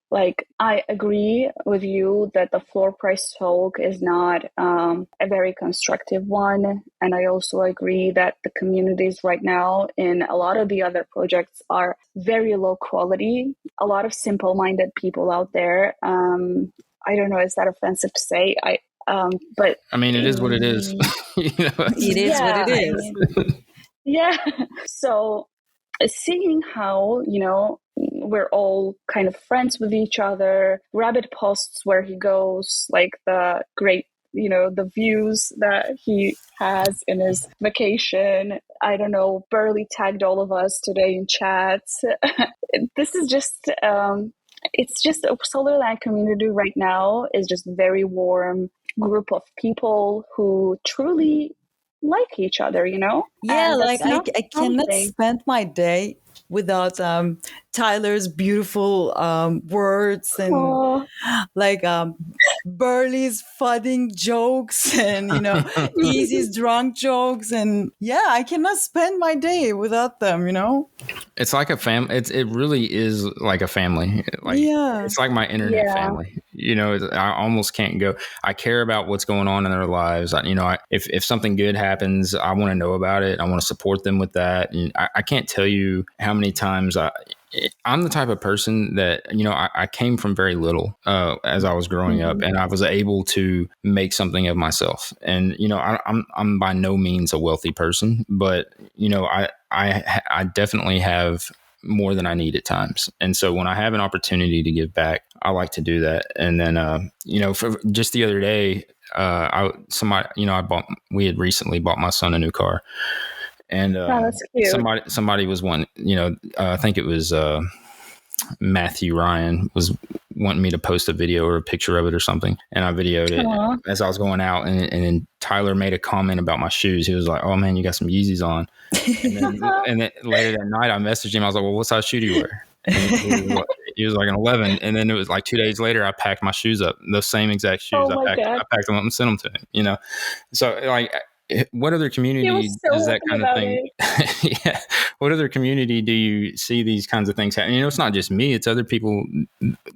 Like, I agree with you that the floor price talk is not a very constructive one. And I also agree that the communities right now in a lot of the other projects are very low quality. A lot of simple-minded people out there. I don't know, is that offensive to say? But I mean, it is what it is. It is what it is. Yeah. So seeing how, we're all kind of friends with each other, Rabbit posts where he goes, like the great, the views that he has in his vacation. I don't know, Burley tagged all of us today in chats. This is just, it's just a Solderland community right now is just very warm, group of people who truly like each other, Yeah, and like that's not I cannot something. spend my day without Tyler's beautiful words and Oh, like Burley's fudding jokes and Easy's drunk jokes, and yeah, I cannot spend my day without them. It's like a family. It really is like a family. Like Yeah. it's like my internet yeah. family. I almost can't go. I care about what's going on in their lives. If something good happens, I want to know about it. I want to support them with that. And I can't tell you how many times I'm the type of person that, I came from very little as I was growing up, and I was able to make something of myself. And, I'm by no means a wealthy person, but, I definitely have more than I need at times. And so when I have an opportunity to give back, I like to do that. And then, for just the other day, we had recently bought my son a new car. And Oh, that's cute. somebody was I think it was Matthew Ryan was wanting me to post a video or a picture of it or something, and I videoed it Aww. as I was going out, and then Tyler made a comment about my shoes. He was like, "Oh man, you got some Yeezys on." And then later that night, I messaged him. I was like, "Well, what size shoe do you wear?" And he was like an 11. And then it was like 2 days later, I packed my shoes up, the same exact shoes. Oh my God. I packed them up and sent them to him. So like, what other community does that kind of thing? Yeah. What other community do you see these kinds of things happen? It's not just me; it's other people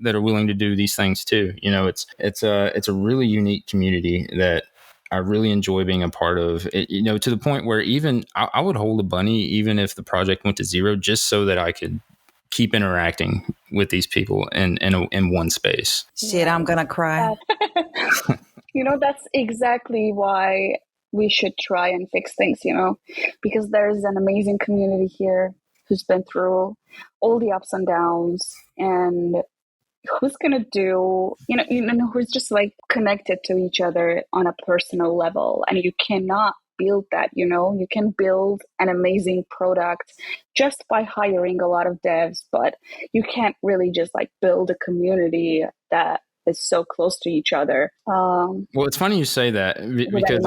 that are willing to do these things too. It's a really unique community that I really enjoy being a part of. To the point where even I would hold a bunny even if the project went to zero, just so that I could keep interacting with these people in one space. Shit, I'm gonna cry. That's exactly why we should try and fix things, because there's an amazing community here who's been through all the ups and downs, and who's going to do, who's just like connected to each other on a personal level. And you cannot build that, you can build an amazing product just by hiring a lot of devs, but you can't really just like build a community that is so close to each other. Well, it's funny you say that, because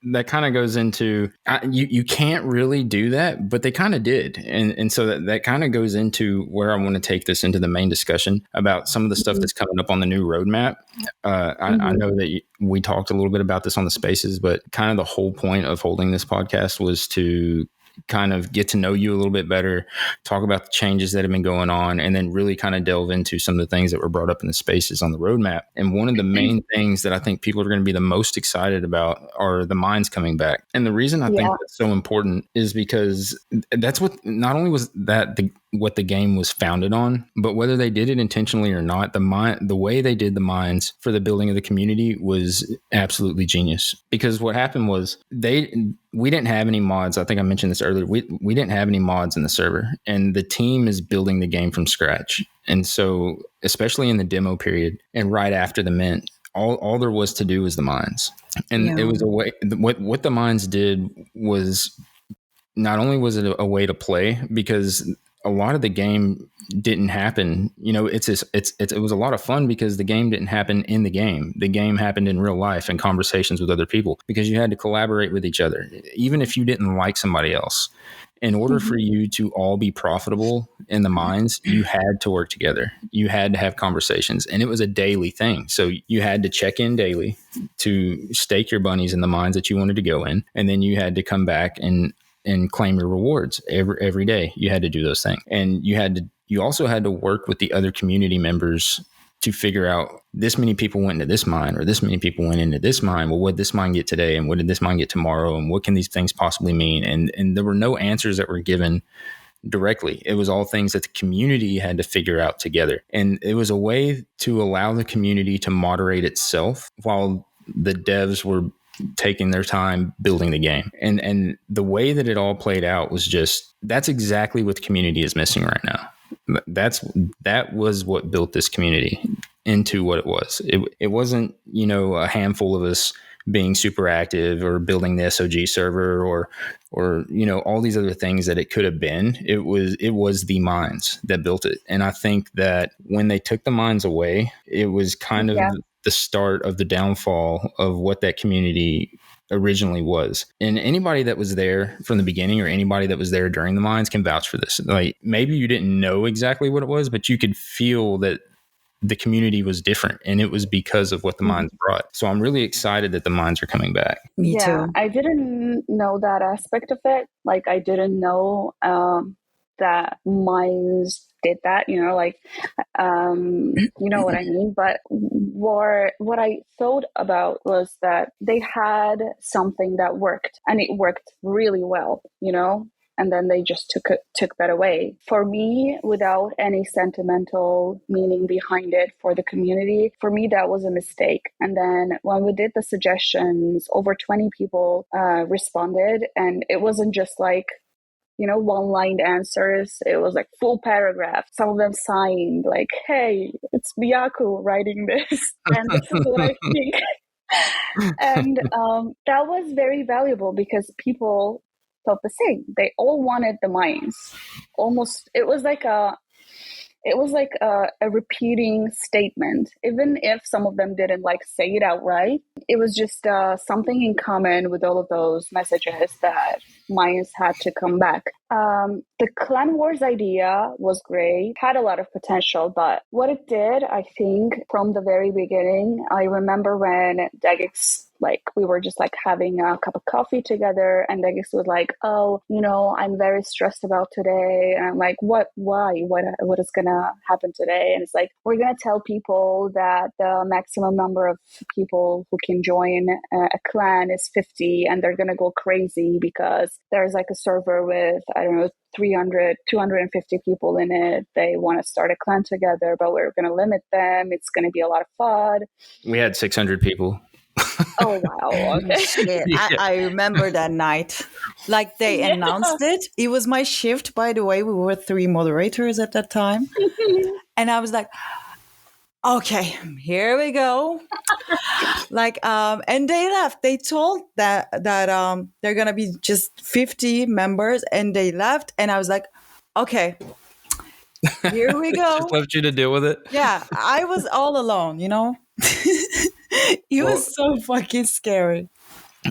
that kind of goes into you can't really do that, but they kind of did, and so that kind of goes into where I want to take this into the main discussion about some of the stuff that's coming up on the new roadmap. I know that we talked a little bit about this on the Spaces, but kind of the whole point of holding this podcast was to kind of get to know you a little bit better, talk about the changes that have been going on, and then really kind of delve into some of the things that were brought up in the Spaces on the roadmap. And one of the main things that I think people are going to be the most excited about are the mines coming back. And the reason I think that's so important is because that's not only was that what the game was founded on, but whether they did it intentionally or not, the way they did the mines for the building of the community was absolutely genius. Because what happened was we didn't have any mods. I think I mentioned this earlier. We didn't have any mods in the server, and the team is building the game from scratch. And so, especially in the demo period and right after the mint, all there was to do was the mines. And it was a way, what the mines did was, not only was it a way to play, because a lot of the game didn't happen. It was a lot of fun because the game didn't happen in the game. The game happened in real life and conversations with other people, because you had to collaborate with each other. Even if you didn't like somebody else, in order for you to all be profitable in the mines, you had to work together. You had to have conversations, and it was a daily thing. So you had to check in daily to stake your bunnies in the mines that you wanted to go in. And then you had to come back and claim your rewards every day. You had to do those things. And you also had to work with the other community members to figure out, this many people went into this mine, or this many people went into this mine. Well, what did this mine get today? And what did this mine get tomorrow? And what can these things possibly mean? And there were no answers that were given directly. It was all things that the community had to figure out together. And it was a way to allow the community to moderate itself while the devs were taking their time building the game. And the way that it all played out was that's exactly what the community is missing right now. That was what built this community into what it was. It wasn't, a handful of us being super active or building the SOG server or all these other things that it could have been. It was the mines that built it. And I think that when they took the mines away, it was kind of the start of the downfall of what that community originally was. And anybody that was there from the beginning or anybody that was there during the mines can vouch for this. Like, maybe you didn't know exactly what it was, but you could feel that the community was different, and it was because of what the mines brought. So I'm really excited that the mines are coming back. Me Yeah, too. I didn't know that aspect of it. Like, I didn't know that mines did that, like, you know what I mean? But what I thought about was that they had something that worked, and it worked really well, and then they just took that away. For me, without any sentimental meaning behind it for the community, for me, that was a mistake. And then when we did the suggestions, over 20 people responded, and it wasn't just like, one-line answers. It was like full paragraph. Some of them signed like, "Hey, it's Miyaku writing this, and this is what I think." And that was very valuable because people felt the same. They all wanted the mines. Almost, it was like a repeating statement, even if some of them didn't like say it outright. It was just something in common with all of those messages that mines had to come back. The Clan Wars idea was great, had a lot of potential, but what it did, I think, from the very beginning, I remember when Degex, we were just having a cup of coffee together, and Degex was like, "Oh, I'm very stressed about today." And I'm like, "Why? What is gonna happen today?" And it's like, "We're gonna tell people that the maximum number of people who can join a clan is 50, and they're gonna go crazy because there's a server with, I don't know, 250 people in it. They want to start a clan together, but we're going to limit them. It's going to be a lot of fun." We had 600 people. Oh, wow. Okay. Yeah, I remember that night. They announced it. It was my shift, by the way. We were 3 moderators at that time. And I was like, okay, here we go. And they left. They told that they're gonna be just 50 members, and they left. And I was like, okay, here we go. Just left you to deal with it. Yeah, I was all alone. It was so fucking scary.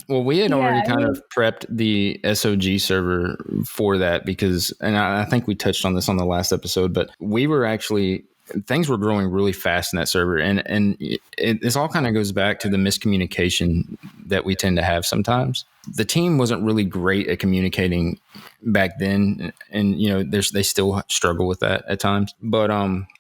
Well, we had already kind of prepped the SOG server for that because, and I think we touched on this on the last episode, but we were actually, things were growing really fast in that server. And this all kind of goes back to the miscommunication that we tend to have sometimes. The team wasn't really great at communicating back then. And, they still struggle with that at times, but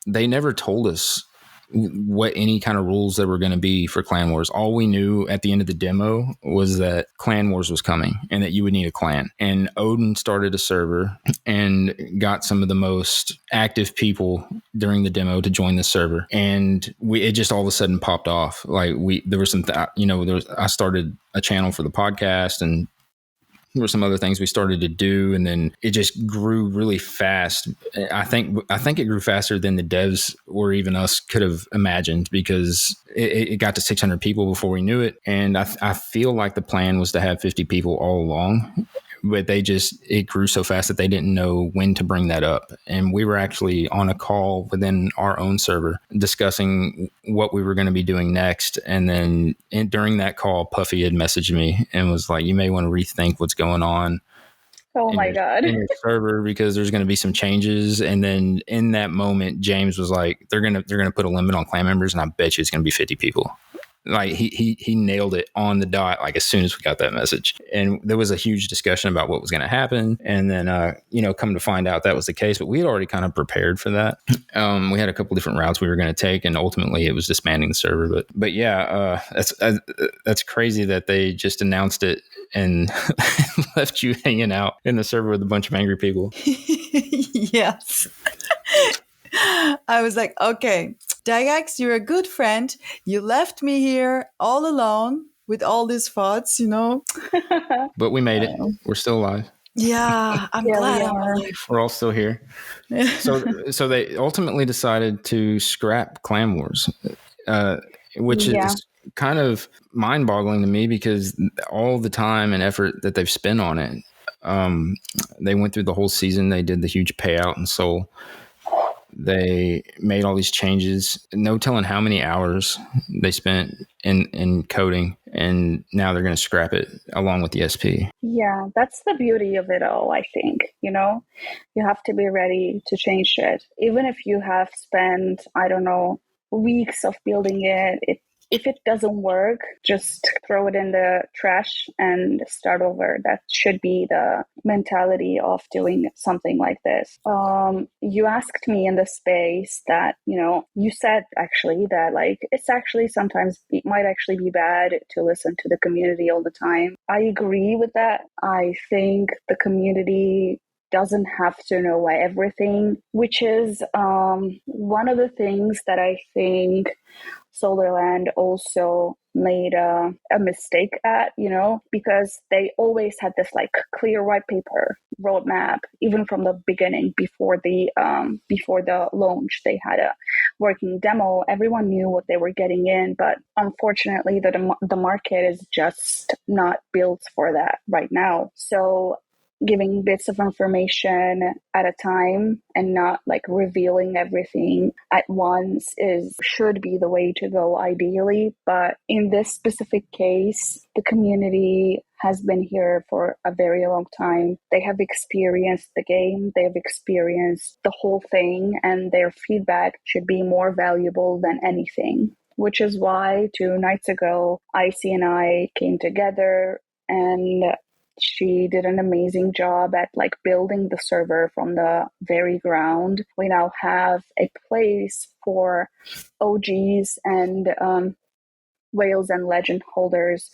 they never told us what any kind of rules there were going to be for Clan Wars. All we knew at the end of the demo was that Clan Wars was coming and that you would need a clan. And Odin started a server and got some of the most active people during the demo to join the server. And it just all of a sudden popped off. There was some, I started a channel for the podcast, and there were some other things we started to do, and then it just grew really fast. I think it grew faster than the devs or even us could have imagined, because it got to 600 people before we knew it. And I feel like the plan was to have 50 people all along, but it grew so fast that they didn't know when to bring that up. And we were actually on a call within our own server discussing what we were going to be doing next. And then during that call, Puffy had messaged me and was like, "You may want to rethink what's going on." Oh my God. In your server, because there's going to be some changes. And then in that moment, James was like, they're going to put a limit on clan members, and I bet you it's going to be 50 people. He nailed it on the dot, as soon as we got that message. And there was a huge discussion about what was going to happen. And then, come to find out that was the case, but we had already kind of prepared for that. We had a couple different routes we were going to take, and ultimately it was disbanding the server. But yeah, that's crazy that they just announced it and left you hanging out in the server with a bunch of angry people. Yes. I was like, okay, Dagax, you're a good friend. You left me here all alone with all these thoughts, But we made it. We're still alive. Yeah, I'm glad I'm alive. We're all still here. So they ultimately decided to scrap Clan Wars, which is kind of mind-boggling to me, because all the time and effort that they've spent on it, they went through the whole season. They did the huge payout in Seoul. they made all these changes. No telling how many hours they spent in coding, and now they're going to scrap it along with the SP. Yeah, that's the beauty of it all, I think. You have to be ready to change it. Even if you have spent, I don't know, weeks of building it, if it doesn't work, just throw it in the trash and start over. That should be the mentality of doing something like this. You asked me in the space that, you said actually that like it's actually sometimes it might actually be bad to listen to the community all the time. I agree with that. I think the community doesn't have to know everything, which is one of the things that I think Solderland also made a mistake at, because they always had this like clear white paper roadmap, even from the beginning, before the launch. They had a working demo. Everyone knew what they were getting in, but unfortunately, the market is just not built for that right now. So giving bits of information at a time and not like revealing everything at once should be the way to go ideally. But in this specific case, the community has been here for a very long time. They have experienced the game, they've experienced the whole thing, and their feedback should be more valuable than anything. Which is why 2 nights ago, Icy and I came together, and she did an amazing job at like building the server from the very ground. We now have a place for OGs and whales and legend holders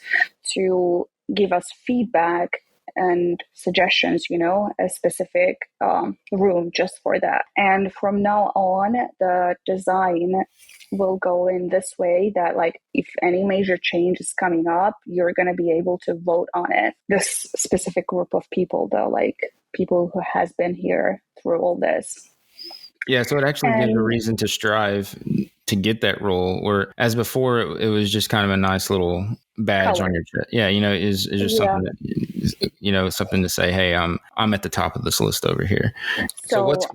to give us feedback and suggestions, a specific room just for that. And from now on, the design will go in this way that like if any major change is coming up, you're going to be able to vote on it. This specific group of people, though, like people who has been here through all this. Yeah, so it actually gives a reason to strive to get that role, where as before it was just kind of a nice little badge color on your chest. Yeah, is just something that, something to say, hey, I'm at the top of this list over here. So what's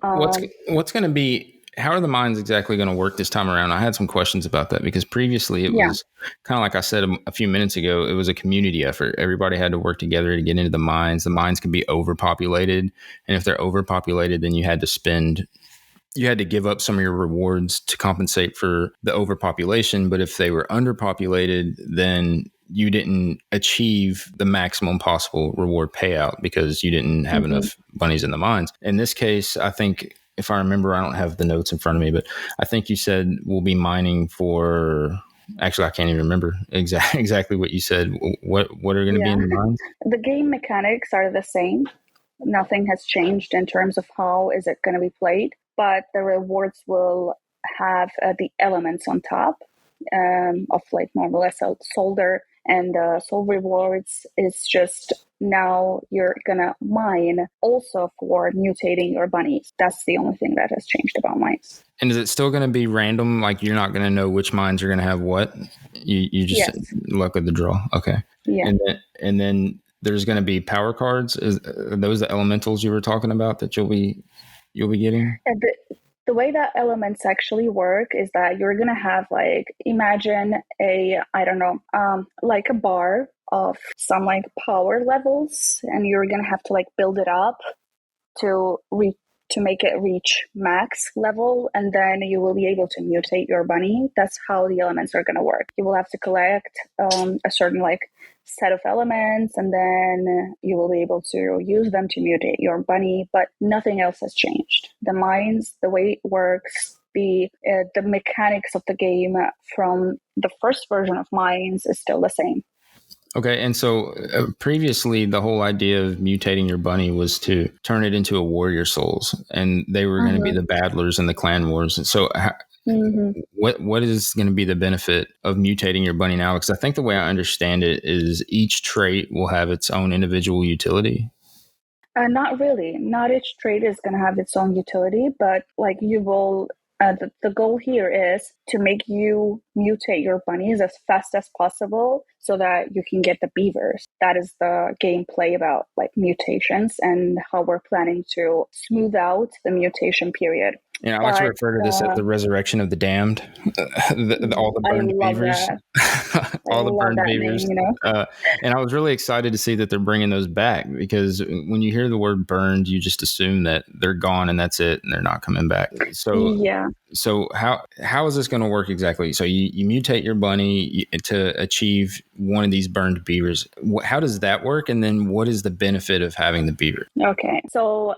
going to be? How are the mines exactly going to work this time around? I had some questions about that because previously it was kind of like I said a few minutes ago, it was a community effort. Everybody had to work together to get into the mines. The mines could be overpopulated, and if they're overpopulated, then you had to give up some of your rewards to compensate for the overpopulation. But if they were underpopulated, then you didn't achieve the maximum possible reward payout because you didn't have enough bunnies in the mines. In this case, I think, if I remember, I don't have the notes in front of me, but I think you said we'll be mining for... Actually, I can't even remember exactly what you said. What are going to be in the mines? The game mechanics are the same. Nothing has changed in terms of how is it going to be played. But the rewards will have the elements on top of like normal solder, and soul rewards is just now you're gonna mine also for mutating your bunnies. That's the only thing that has changed about mines. And is it still going to be random? Like you're not going to know which mines are going to have what? You just luck of the draw. Okay. Yeah. And then there's going to be power cards. Are those the elementals you were talking about that you'll be getting? The way that elements actually work is that you're going to have like, imagine like a bar of some like power levels, and you're going to have to like build it up to make it reach max level, and then you will be able to mutate your bunny. That's how the elements are going to work. You will have to collect a certain like set of elements, and then you will be able to use them to mutate your bunny, but nothing else has changed. The mines, the way it works, the mechanics of the game from the first version of mines is still the same. Okay, and so previously the whole idea of mutating your bunny was to turn it into a warrior souls, and they were going to be the battlers in the clan wars. And so what is going to be the benefit of mutating your bunny now? Because I think the way I understand it is each trait will have its own individual utility. Not really. Not each trait is going to have its own utility, but like you will... the goal here is to make you mutate your bunnies as fast as possible so that you can get the beavers. That is the gameplay about like mutations and how we're planning to smooth out the mutation period. Yeah, I like to But refer to this as the resurrection of the damned. All the I burned love beavers, that. I all the love burned that name, beavers. And I was really excited to see that they're bringing those back, because when you hear the word burned, you just assume that they're gone and that's it, and they're not coming back. Yeah. So how is this going to work exactly? So you mutate your bunny to achieve one of these burned beavers. How does that work? And then what is the benefit of having the beaver? Okay. So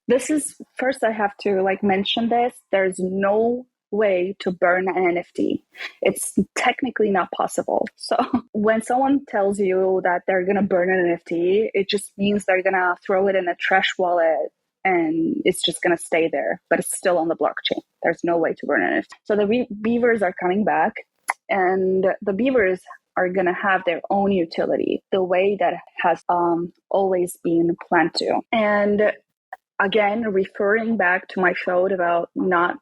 this is first I have to like mention this. There's no way to burn an NFT. It's technically not possible. So when someone tells you that they're going to burn an NFT, it just means they're going to throw it in a trash wallet and it's just going to stay there, but it's still on the blockchain. There's no way to burn an NFT. So the beavers are coming back, and the beavers are going to have their own utility the way that has always been planned to. And again, referring back to my quote about not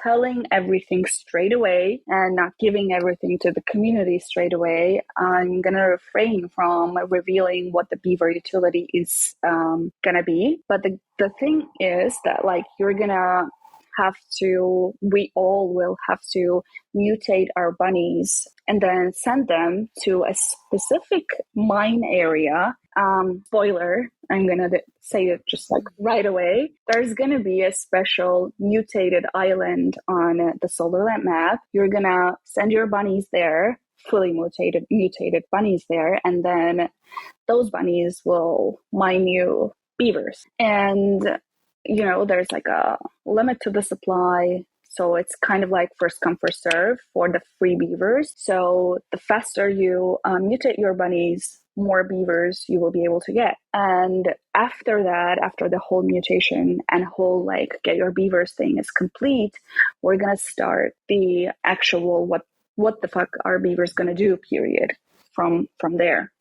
telling everything straight away and not giving everything to the community straight away, I'm going to refrain from revealing what the beaver utility is going to be. But the thing is that like you're going to we all will have to mutate our bunnies and then send them to a specific mine area. Spoiler, I'm going to say it just like right away. There's going to be a special mutated island on the Solderland map. You're going to send your bunnies there, fully mutated bunnies there, and then those bunnies will mine you beavers. And there's like a limit to the supply. So it's kind of like first come, first serve for the free beavers. So the faster you mutate your bunnies, more beavers you will be able to get. And after that, after the whole mutation and whole like get your beavers thing is complete, we're going to start the actual what the fuck are beavers going to do period from there,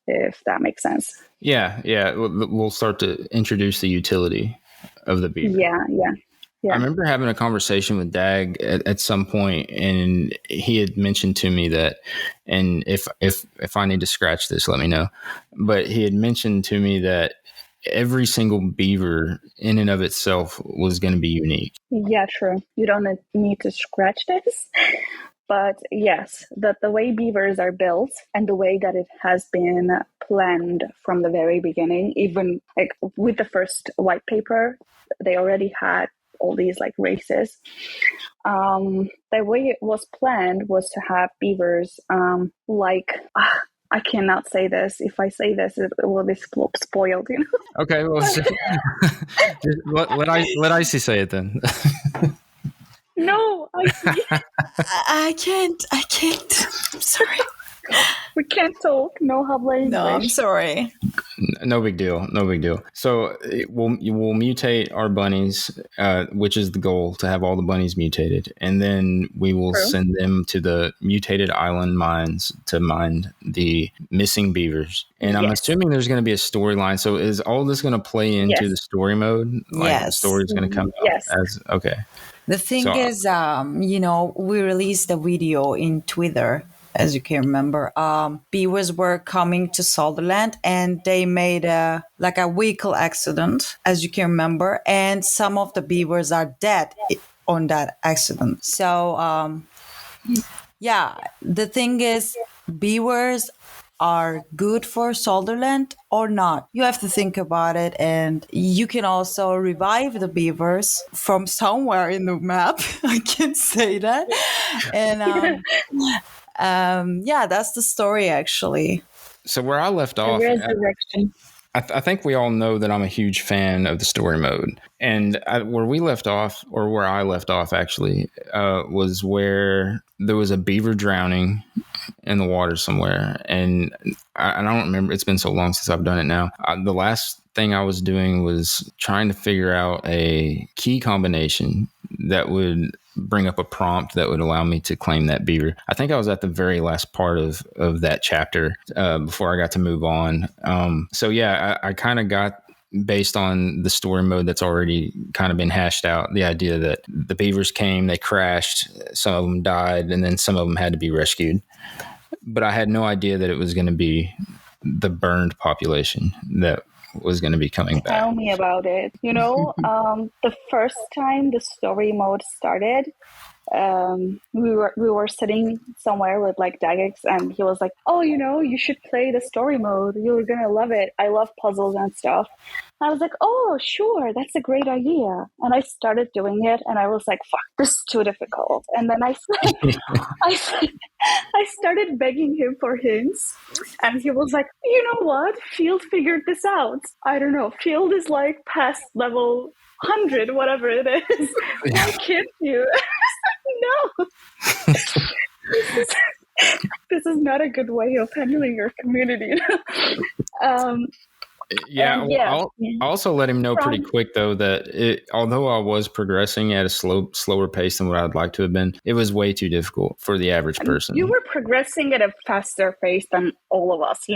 if that makes sense. Yeah. We'll start to introduce the utility of the beaver. Yeah. I remember having a conversation with Dag at some point, and he had mentioned to me that, and if I need to scratch this, let me know. But he had mentioned to me that every single beaver in and of itself was going to be unique. Yeah, true. You don't need to scratch this. But yes, the way beavers are built and the way that it has been planned from the very beginning, even like with the first white paper, they already had all these like races. The way it was planned was to have beavers I cannot say this. If I say this, it will be spoiled, Okay, well, let Icy say it then. No, I can't. I'm sorry. We can't talk. No habla English. No, I'm sorry. No big deal. So we'll mutate our bunnies, which is the goal, to have all the bunnies mutated. And then we will send them to the mutated island mines to mine the missing beavers. And I'm assuming there's going to be a storyline. So is all this going to play into the story mode? Like the story's going to come out as, okay. The thing is, we released a video in Twitter, as you can remember. Beavers were coming to Solderland and they made a vehicle accident, as you can remember. And some of the beavers are dead on that accident. So, the thing is, beavers are good for Solderland or not. You have to think about it, and you can also revive the beavers from somewhere in the map. I can say that. And that's the story actually. So where I left off, resurrection. I think we all know that I'm a huge fan of the story mode. And where I left off actually, was where there was a beaver drowning in the water somewhere. And I don't remember. It's been so long since I've done it now. The last thing I was doing was trying to figure out a key combination that would bring up a prompt that would allow me to claim that beaver. I think I was at the very last part of that chapter before I got to move on. I kind of got, based on the story mode that's already kind of been hashed out, the idea that the beavers came, they crashed, some of them died, and then some of them had to be rescued. But I had no idea that it was going to be the burned population that was going to be coming back. Tell me about it. The first time the story mode started, we were sitting somewhere with like Dagex, and he was like, "Oh, you should play the story mode. You're gonna love it. I love puzzles and stuff." And I was like, "Oh, sure, that's a great idea." And I started doing it, and I was like, "Fuck, this is too difficult." And then I started begging him for hints, and he was like, "You know what? Field figured this out. I don't know. Field is like past level 100, whatever it is. Why can't you?" No, this is not a good way of handling your community. um, I'll also let him know pretty quick though that although I was progressing at a slower pace than what I'd like to have been, it was way too difficult for the average person. You were progressing at a faster pace than all of us,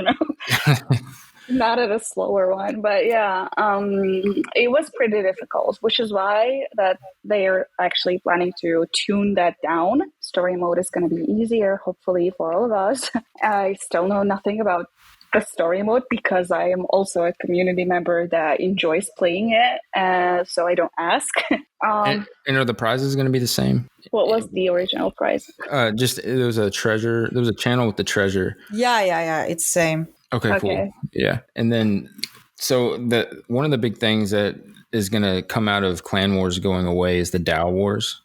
Not at a slower one, but it was pretty difficult, which is why that they're actually planning to tune that down. Story mode is going to be easier, hopefully, for all of us. I still know nothing about the story mode because I am also a community member that enjoys playing it, so I don't ask. And are the prizes going to be the same? What was the original prize? Just there was a treasure. There was a channel with the treasure. Yeah. It's same. Okay, cool. Yeah. And then, so one of the big things that is going to come out of Clan Wars going away is the DAO Wars.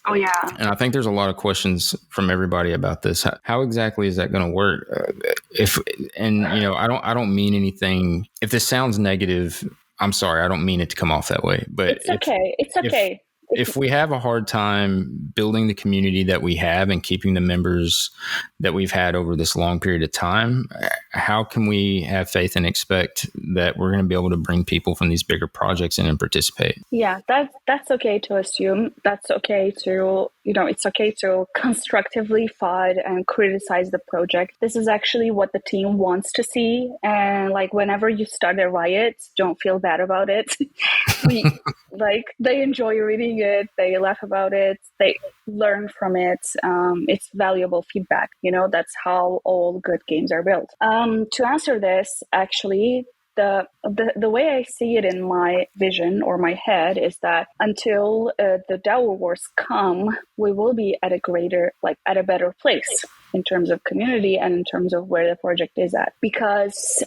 Oh, yeah. And I think there's a lot of questions from everybody about this. How exactly is that going to work? I don't mean anything. If this sounds negative, I'm sorry. I don't mean it to come off that way. But it's okay. It's okay. If we have a hard time building the community that we have and keeping the members that we've had over this long period of time, how can we have faith and expect that we're going to be able to bring people from these bigger projects in and participate? Yeah, that's okay to assume. That's okay to, it's okay to constructively fight and criticize the project. This is actually what the team wants to see. And like whenever you start a riot, don't feel bad about it. They enjoy reading it, they laugh about it, they learn from it. It's valuable feedback. That's how all good games are built. To answer this, actually, the way I see it in my vision or my head is that until the DAO Wars come, we will be at a better place in terms of community and in terms of where the project is at, because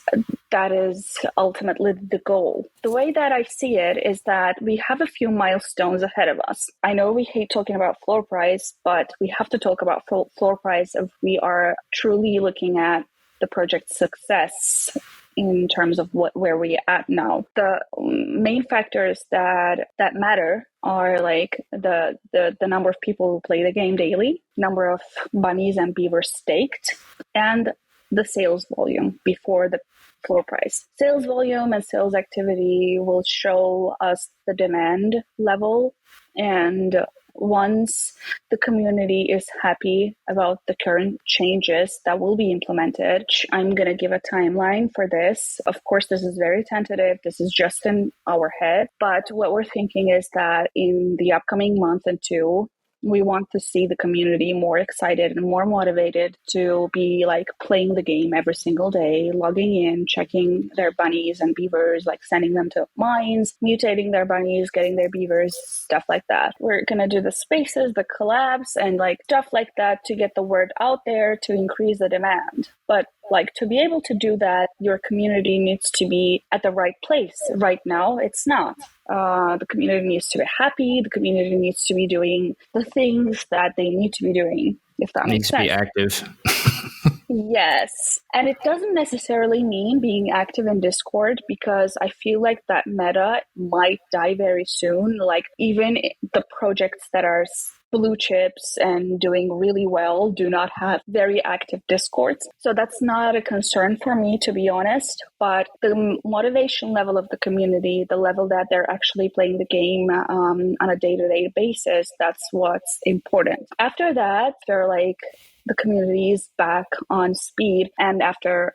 that is ultimately the goal. The way that I see it is that we have a few milestones ahead of us. I know we hate talking about floor price, but we have to talk about floor price if we are truly looking at the project's success in terms of where we're at now. The main factors that matter are like the number of people who play the game daily, number of bunnies and beavers staked, and the sales volume before the floor price. Sales volume and sales activity will show us the demand level, and once the community is happy about the current changes that will be implemented, I'm going to give a timeline for this. Of course, this is very tentative. This is just in our head. But what we're thinking is that in the upcoming month and two, we want to see the community more excited and more motivated to be like playing the game every single day, logging in, checking their bunnies and beavers, like sending them to mines, mutating their bunnies, getting their beavers, stuff like that. We're going to do the spaces, the collabs, and like stuff like that to get the word out there to increase the demand. But like to be able to do that, your community needs to be at the right place. Right now, it's not. The community needs to be happy. The community needs to be doing the things that they need to be doing, if that makes sense. Needs to be active. Yes. And it doesn't necessarily mean being active in Discord, because I feel like that meta might die very soon. Like even the projects that are blue chips and doing really well do not have very active Discords. So that's not a concern for me, to be honest. But the motivation level of the community, the level that they're actually playing the game on a day-to-day basis, that's what's important. After that, they're like, the community is back on speed, and after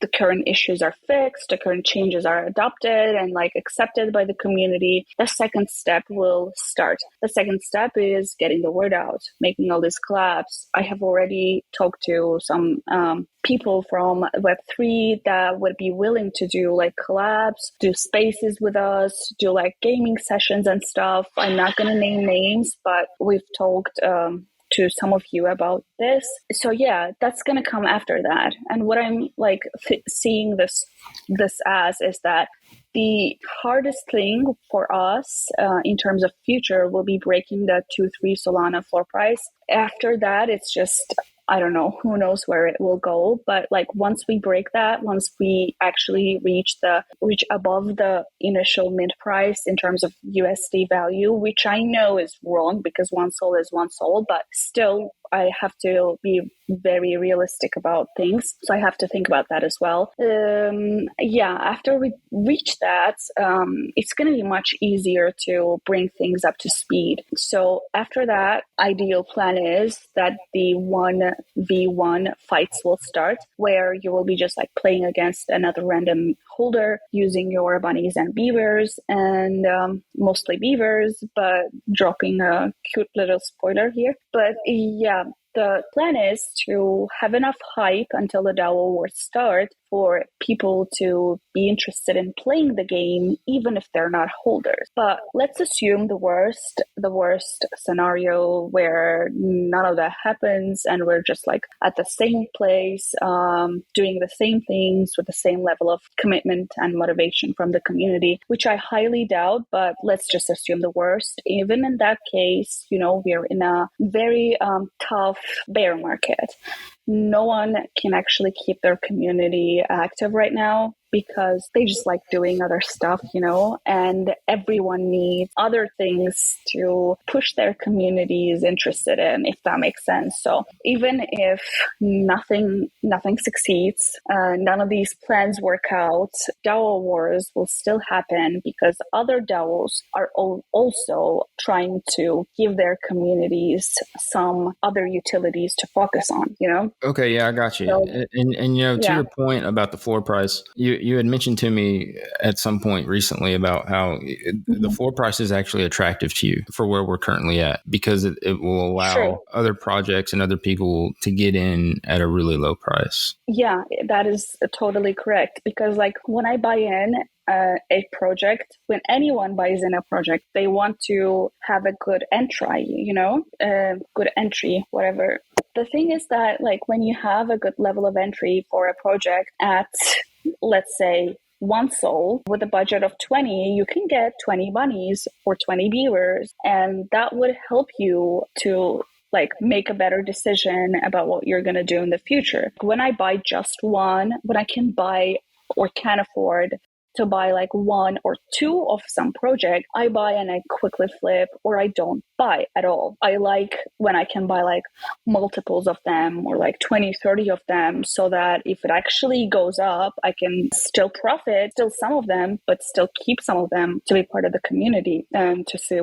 the current issues are fixed, the current changes are adopted and like accepted by the community, the second step will start. The second step is getting the word out, making all these collabs. I have already talked to some people from Web3 that would be willing to do like collabs, do spaces with us, do like gaming sessions and stuff. I'm not going to name names, but we've talked to some of you about this. So yeah, that's going to come after that. And what I'm like seeing this as is that the hardest thing for us in terms of future will be breaking the 2-3 Solana floor price. After that, it's just, I don't know, who knows where it will go. But like once we break that, once we actually reach above the initial mint price in terms of USD value, which I know is wrong because one sol is one sol, but still I have to be very realistic about things. So I have to think about that as well. After we reach that, it's going to be much easier to bring things up to speed. So after that, ideal plan is that the 1v1 fights will start, where you will be just like playing against another random holder using your bunnies and beavers, and mostly beavers, but dropping a cute little spoiler here. But yeah, the plan is to have enough hype until the DAO Wars start for people to be interested in playing the game, even if they're not holders. But let's assume the worst scenario where none of that happens and we're just like at the same place, doing the same things with the same level of commitment and motivation from the community, which I highly doubt, but let's just assume the worst. Even in that case, we're in a very tough bear market. No one can actually keep their community active right now because they just like doing other stuff, and everyone needs other things to push their communities interested in, if that makes sense. So even if nothing succeeds, none of these plans work out, DAO wars will still happen because other DAOs are also trying to give their communities some other utilities to focus on, Okay, yeah, I got you. So, and to your point about the floor price, you had mentioned to me at some point recently about how the floor price is actually attractive to you for where we're currently at, because it will allow other projects and other people to get in at a really low price. Yeah, that is totally correct. Because like when I buy in a project, when anyone buys in a project, they want to have a good entry, good entry, whatever. The thing is that like when you have a good level of entry for a project at, let's say, one sol with a budget of 20, you can get 20 bunnies or 20 beavers, and that would help you to like make a better decision about what you're going to do in the future. When I buy just one, when I can buy or can afford to buy like one or two of some project, I buy and I quickly flip, or I don't buy at all. I like when I can buy like multiples of them, or like 20, 30 of them, so that if it actually goes up, I can still profit, still some of them, but still keep some of them to be part of the community and to see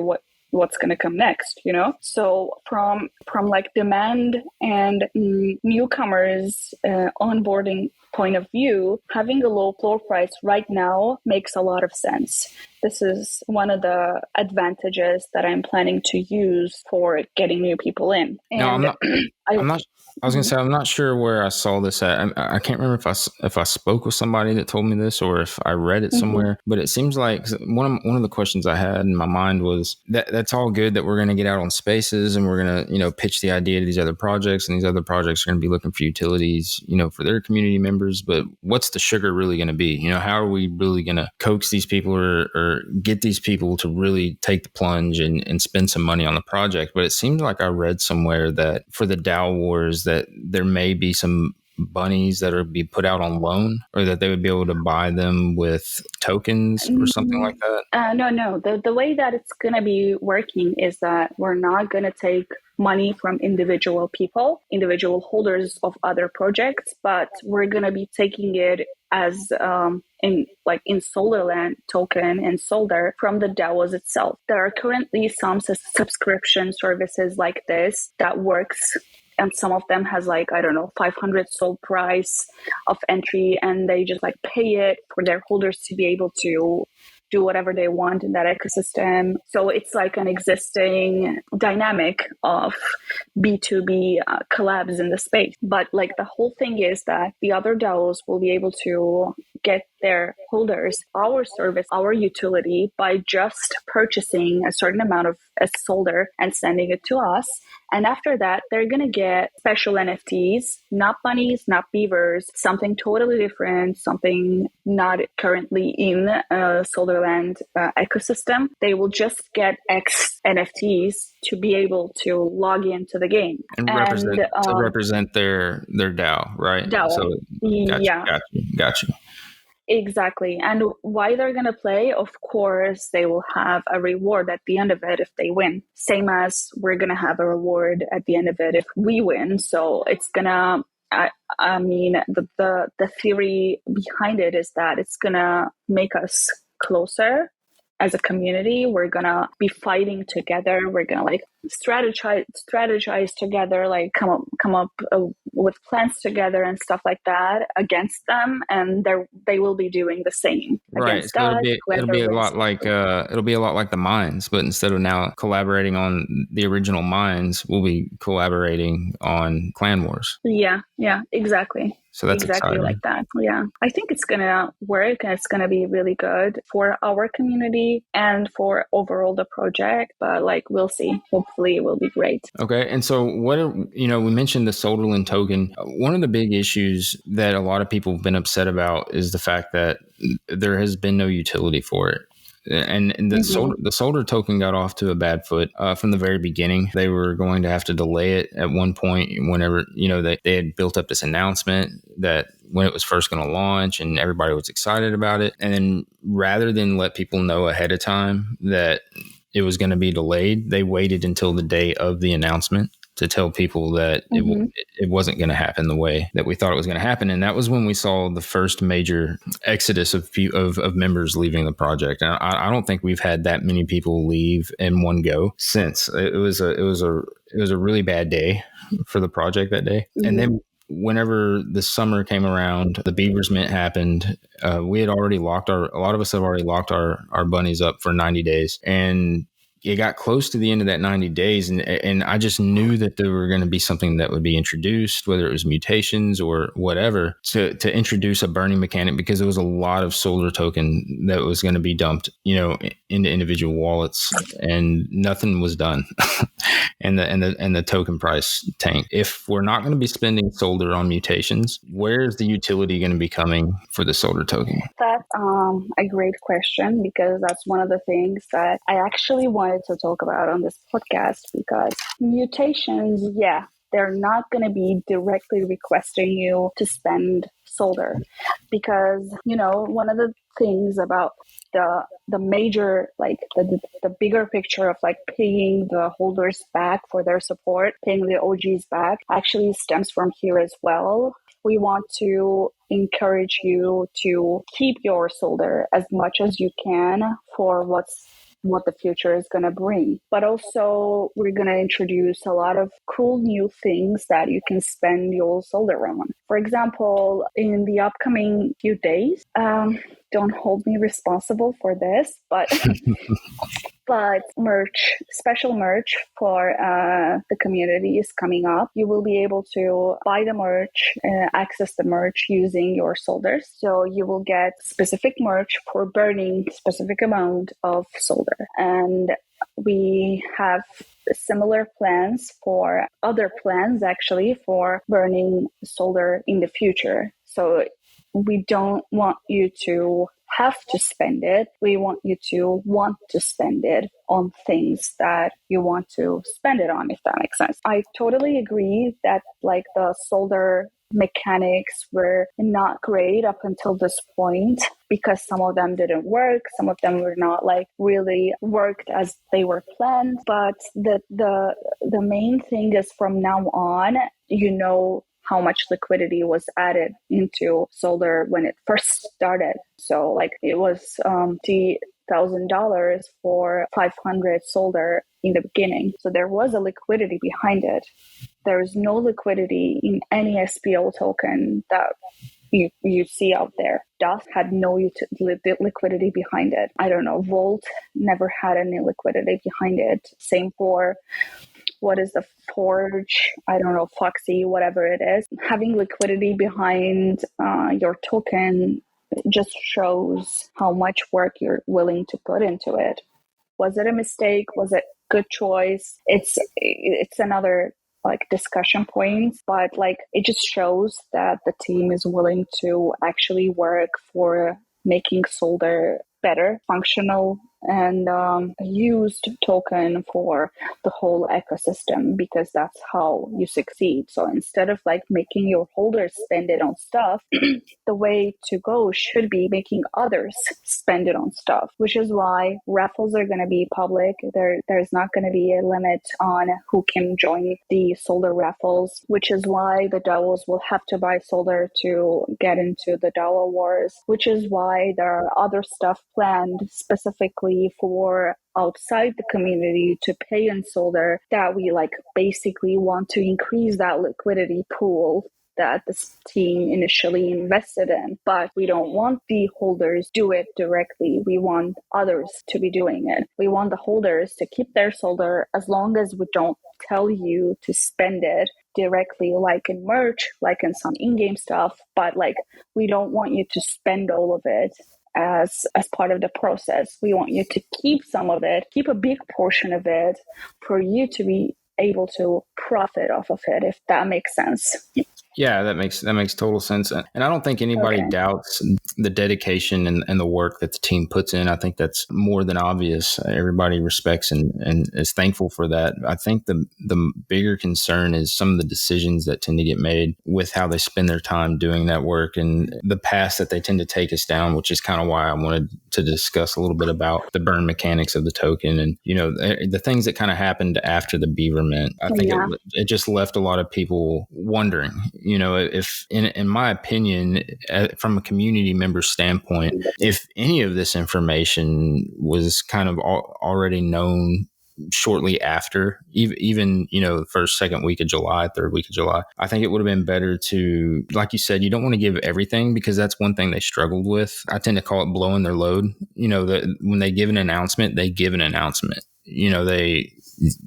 what's going to come next, So from like demand and newcomers onboarding point of view, having a low floor price right now makes a lot of sense. This is one of the advantages that I'm planning to use for getting new people in. And no, I'm not. I was going to say, I'm not sure where I saw this at. I can't remember if I spoke with somebody that told me this or if I read it somewhere, but it seems like one of the questions I had in my mind was that's all good that we're going to get out on spaces and we're going to, pitch the idea to these other projects, and these other projects are going to be looking for utilities, for their community members. But what's the sugar really going to be? How are we really going to coax these people or get these people to really take the plunge and spend some money on the project? But it seems like I read somewhere that for the DAO wars, that there may be some bunnies that are be put out on loan, or that they would be able to buy them with tokens or something like that. No. The way that it's going to be working is that we're not going to take money from individual people, individual holders of other projects, but we're going to be taking it as in Solderland token and Solder from the DAOs itself. There are currently some subscription services like this that works and some of them has like, I don't know, 500 sold price of entry, and they just like pay it for their holders to be able to do whatever they want in that ecosystem. So it's like an existing dynamic of B2B collabs in the space. But like the whole thing is that the other DAOs will be able to get their holders our service, our utility, by just purchasing a certain amount of a solder and sending it to us. And after that, they're going to get special NFTs, not bunnies, not beavers, something totally different, something not currently in Solderland ecosystem. They will just get X NFTs to be able to log into the game. And represent their DAO, right? DAO. So got you. Exactly. And why they're going to play, of course, they will have a reward at the end of it if they win. Same as we're going to have a reward at the end of it if we win. So it's going to, I mean, the theory behind it is that it's going to make us closer as a community. We're going to be fighting together. We're going to like strategize together, like come up with plans together and stuff like that against them, and they will be doing the same. Right. So it'll be a lot like the mines, but instead of now collaborating on the original mines, we'll be collaborating on Clan Wars. Yeah, exactly. So that's exactly exciting. Like that. Yeah. I think it's going to work, and it's going to be really good for our community and for overall the project. But like, we'll see. Hopefully it will be great. Okay. And so we mentioned the Solderland token. One of the big issues that a lot of people have been upset about is the fact that there has been no utility for it. And the Solder token got off to a bad foot from the very beginning. They were going to have to delay it at one point whenever, they had built up this announcement that when it was first going to launch and everybody was excited about it. And then rather than let people know ahead of time that it was going to be delayed, they waited until the day of the announcement to tell people that it wasn't going to happen the way that we thought it was going to happen. And that was when we saw the first major exodus of members leaving the project. And I don't think we've had that many people leave in one go since. It was a really bad day for the project that day. Mm-hmm. And then whenever the summer came around, the Beavers Mint happened. We had already a lot of us have already locked our bunnies up for 90 days. And it got close to the end of that 90 days, and I just knew that there were going to be something that would be introduced, whether it was mutations or whatever, to introduce a burning mechanic, because there was a lot of Solder token that was going to be dumped, into individual wallets, and nothing was done. and the token price tanked. If we're not going to be spending Solder on mutations, where's the utility going to be coming for the Solder token? That's a great question, because that's one of the things that I actually wanted to talk about on this podcast, because mutations, they're not going to be directly requesting you to spend Solder, because, one of the things about the major, like the bigger picture of like paying the holders back for their support, paying the OGs back, actually stems from here as well. We want to encourage you to keep your Solder as much as you can for what the future is going to bring. But also, we're going to introduce a lot of cool new things that you can spend your Solder on. For example, in the upcoming few days, don't hold me responsible for this, but special merch for the community is coming up. You will be able to buy the merch, access the merch using your Solders. So you will get specific merch for burning specific amount of Solder. And we have similar plans for other plans, actually, for burning Solder in the future. So we don't want you to have to spend it. We want you to want to spend it on things that you want to spend it on, if that makes sense. I totally agree that like the Solder mechanics were not great up until this point, because some of them didn't work, some of them were not like really worked as they were planned. But the main thing is, from now on, how much liquidity was added into Solder when it first started. So like it was the $100,000 for 500 solder in the beginning. So there was a liquidity behind it. There is no liquidity in any SPO token that you see out there. DOS had no liquidity behind it. I don't know. Volt never had any liquidity behind it. Same for what is the Forge? I don't know, Foxy, whatever it is. Having liquidity behind your token just shows how much work you're willing to put into it. Was it a mistake? Was it good choice? It's another like discussion point, but like it just shows that the team is willing to actually work for making Solder better, functional, and a used token for the whole ecosystem, because that's how you succeed. So instead of like making your holders spend it on stuff, the way to go should be making others spend it on stuff, which is why raffles are going to be public. There's not going to be a limit on who can join the Solder raffles, which is why the DAOs will have to buy Solder to get into the DAO wars, which is why there are other stuff planned specifically for outside the community to pay in Solder, that we like basically want to increase that liquidity pool that this team initially invested in. But we don't want the holders do it directly. We want others to be doing it. We want the holders to keep their Solder as long as we don't tell you to spend it directly, like in merch, like in some in-game stuff. But like, we don't want you to spend all of it as part of the process. We want you to keep some of it, keep a big portion of it for you to be able to profit off of it, if that makes sense. Yeah, that makes total sense. And I don't think anybody doubts the dedication and the work that the team puts in. I think that's more than obvious. Everybody respects and is thankful for that. I think the bigger concern is some of the decisions that tend to get made with how they spend their time doing that work and the paths that they tend to take us down, which is kind of why I wanted to discuss a little bit about the burn mechanics of the token and, you know, the things that kind of happened after the Beaver mint. I think it just left a lot of people wondering, you know, if in my opinion, from a community member standpoint, if any of this information was kind of already known shortly after, even, you know, the first, second week of July, third week of July, I think it would have been better to, like you said, you don't want to give everything because that's one thing they struggled with. I tend to call it blowing their load. You know, when they give an announcement, they give an announcement. You know, they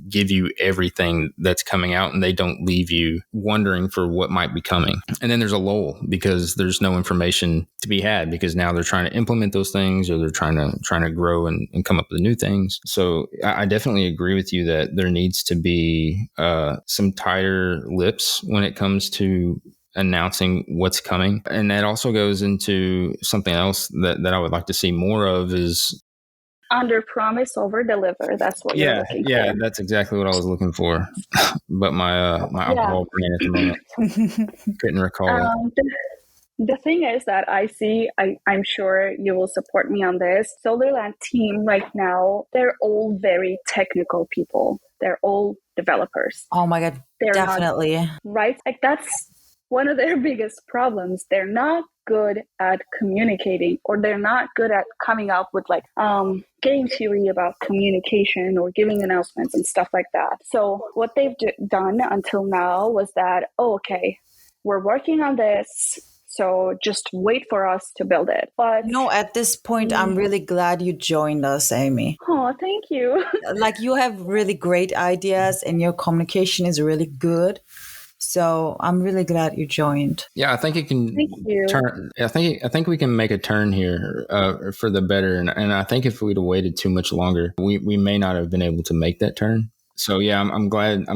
give you everything that's coming out and they don't leave you wondering for what might be coming. And then there's a lull because there's no information to be had because now they're trying to implement those things or they're trying to grow and come up with new things. So I definitely agree with you that there needs to be some tighter lips when it comes to announcing what's coming. And that also goes into something else that I would like to see more of is under promise, over deliver. That's what you're looking for. Yeah, that's exactly what I was looking for. But my alcohol brain at the moment couldn't recall. The thing is that I'm sure you will support me on this. Solderland team right now, they're all very technical people. They're all developers. Oh my God, they're definitely. Not, right? Like that's one of their biggest problems. They're not good at communicating, or they're not good at coming up with like game theory about communication or giving announcements and stuff like that. So what they've done until now was that, okay, we're working on this, so just wait for us to build it. But no, at this point, I'm really glad you joined us, Amy. Oh, thank you. Like, you have really great ideas and your communication is really good. So I'm really glad you joined. Yeah, I think it can turn. I think we can make a turn here for the better. And I think if we'd have waited too much longer, we may not have been able to make that turn. So yeah, I'm glad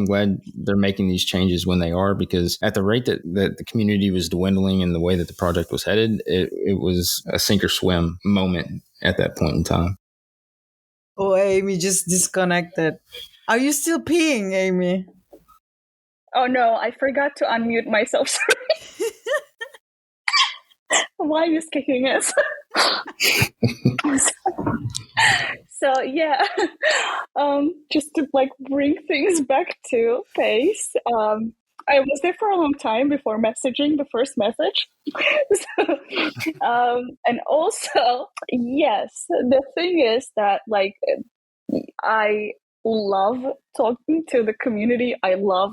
they're making these changes when they are, because at the rate that the community was dwindling and the way that the project was headed, it was a sink or swim moment at that point in time. Oh, Amy just disconnected. Are you still peeing, Amy? Oh no, I forgot to unmute myself. Sorry. Why is kicking us? So yeah, just to like bring things back to pace. I was there for a long time before messaging the first message. So, and also, yes, the thing is that like I love talking to the community. I love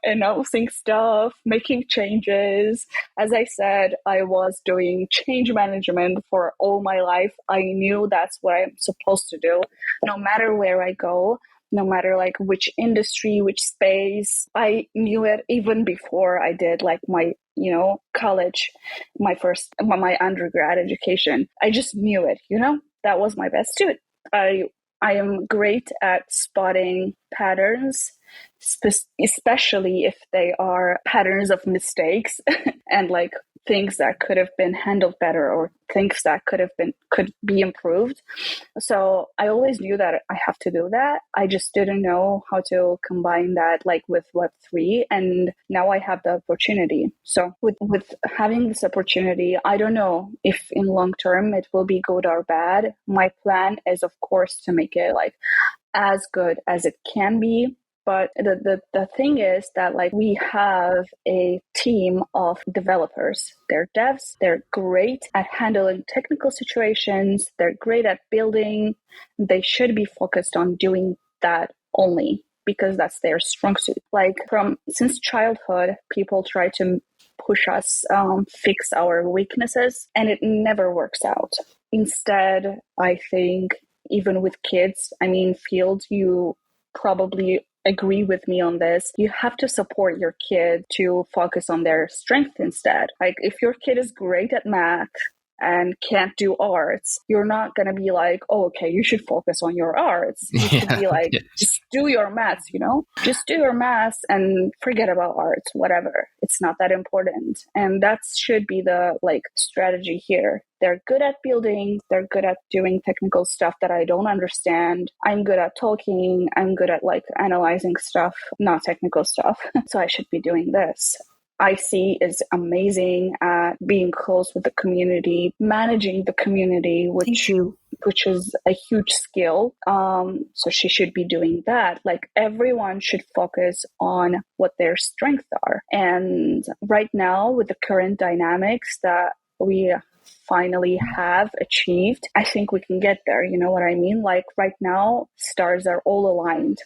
announcing stuff, making changes. As I said, I was doing change management for all my life. I knew that's what I'm supposed to do, no matter where I go. No matter like which industry, which space, I knew it even before I did like my, college, my undergrad education. I just knew it, that was my best suit. I am great at spotting patterns, especially if they are patterns of mistakes and like things that could have been handled better or things that could be improved. So I always knew that I have to do that. I just didn't know how to combine that like with Web3, and now I have the opportunity. So with having this opportunity, I don't know if in long term it will be good or bad. My plan is of course to make it like as good as it can be. But the thing is that like we have a team of developers. They're devs. They're great at handling technical situations. They're great at building. They should be focused on doing that only because that's their strong suit. Like since childhood, people try to push us, fix our weaknesses, and it never works out. Instead, I think even with kids, Field, you probably agree with me on this. You have to support your kid to focus on their strength instead. Like if your kid is great at math and can't do arts, you're not going to be like, oh, okay, you should focus on your arts. You should be like, just do your maths, just do your maths and forget about arts, whatever. It's not that important. And that should be the like strategy here. They're good at building. They're good at doing technical stuff that I don't understand. I'm good at talking. I'm good at like analyzing stuff, not technical stuff. So I should be doing this. IC is amazing at being close with the community, managing the community, which is a huge skill. So she should be doing that. Like everyone should focus on what their strengths are. And right now, with the current dynamics that we finally have achieved, I think we can get there. You know what I mean? Like right now, stars are all aligned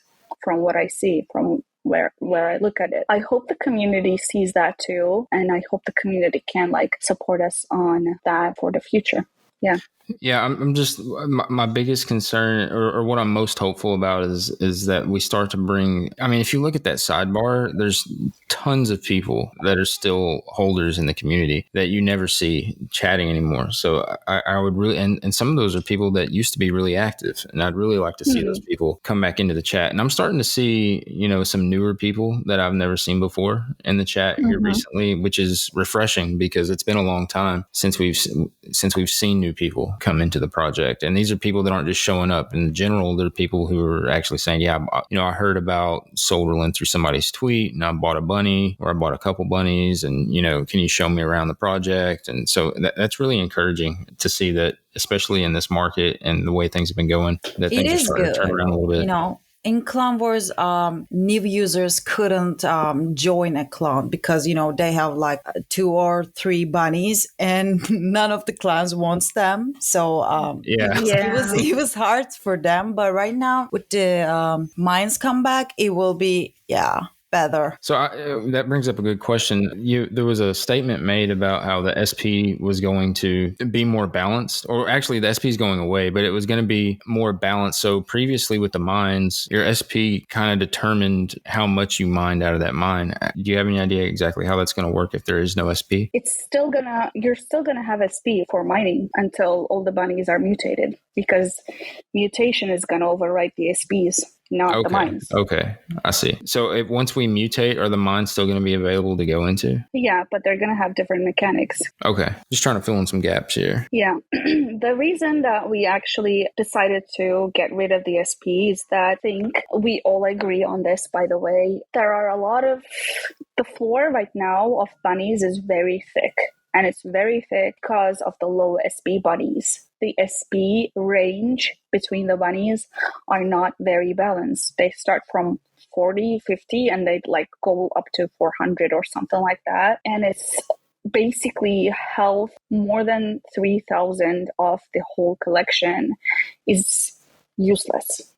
from what I see, from where I look at it. I hope the community sees that too. And I hope the community can like support us on that for the future. Yeah. Yeah, I'm just my biggest concern, or what I'm most hopeful about, is that we start to bring. If you look at that sidebar, there's tons of people that are still holders in the community that you never see chatting anymore. So I would really, and some of those are people that used to be really active, and I'd really like to see those people come back into the chat. And I'm starting to see, some newer people that I've never seen before in the chat here recently, which is refreshing because it's been a long time since we've seen new people come into the project. And these are people that aren't just showing up. In general, they're people who are actually saying, yeah, I heard about Solderland through somebody's tweet and I bought a bunny, or I bought a couple bunnies, and, can you show me around the project? And so that's really encouraging to see that, especially in this market and the way things have been going, that things are starting to turn around a little bit. In Clone Wars, new users couldn't join a clone because, they have like 2 or 3 bunnies and none of the clans wants them. So it was hard for them. But right now with the mines comeback, it will be, better. So that brings up a good question. There was a statement made about how the SP was going to be more balanced, or actually the SP is going away, but it was going to be more balanced. So previously with the mines, your SP kind of determined how much you mined out of that mine. Do you have any idea exactly how that's going to work if there is no SP? You're still gonna have SP for mining until all the bunnies are mutated, because mutation is gonna overwrite the SPs. Not the mines. Okay, I see. So once we mutate, are the mines still going to be available to go into? Yeah, but they're going to have different mechanics. Okay, just trying to fill in some gaps here. Yeah. The reason that we actually decided to get rid of the SP is that I think we all agree on this, by the way. There are a lot of... The floor right now of bunnies is very thick. And it's very thick because of the low SP bunnies. The SP range between the bunnies are not very balanced. They start from 40, 50, and they'd like go up to 400 or something like that. And it's basically held more than 3,000 of the whole collection is useless,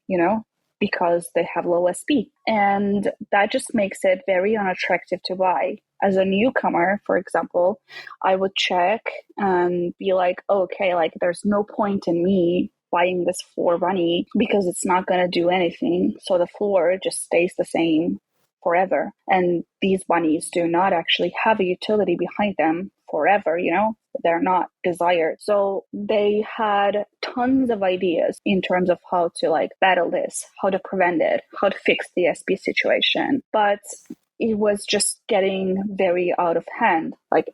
because they have low SP. And that just makes it very unattractive to buy. As a newcomer, for example, I would check and be like, okay, like there's no point in me buying this floor bunny because it's not going to do anything. So the floor just stays the same forever. And these bunnies do not actually have a utility behind them forever, they're not desired. So they had tons of ideas in terms of how to like battle this, how to prevent it, how to fix the SP situation. But it was just getting very out of hand. Like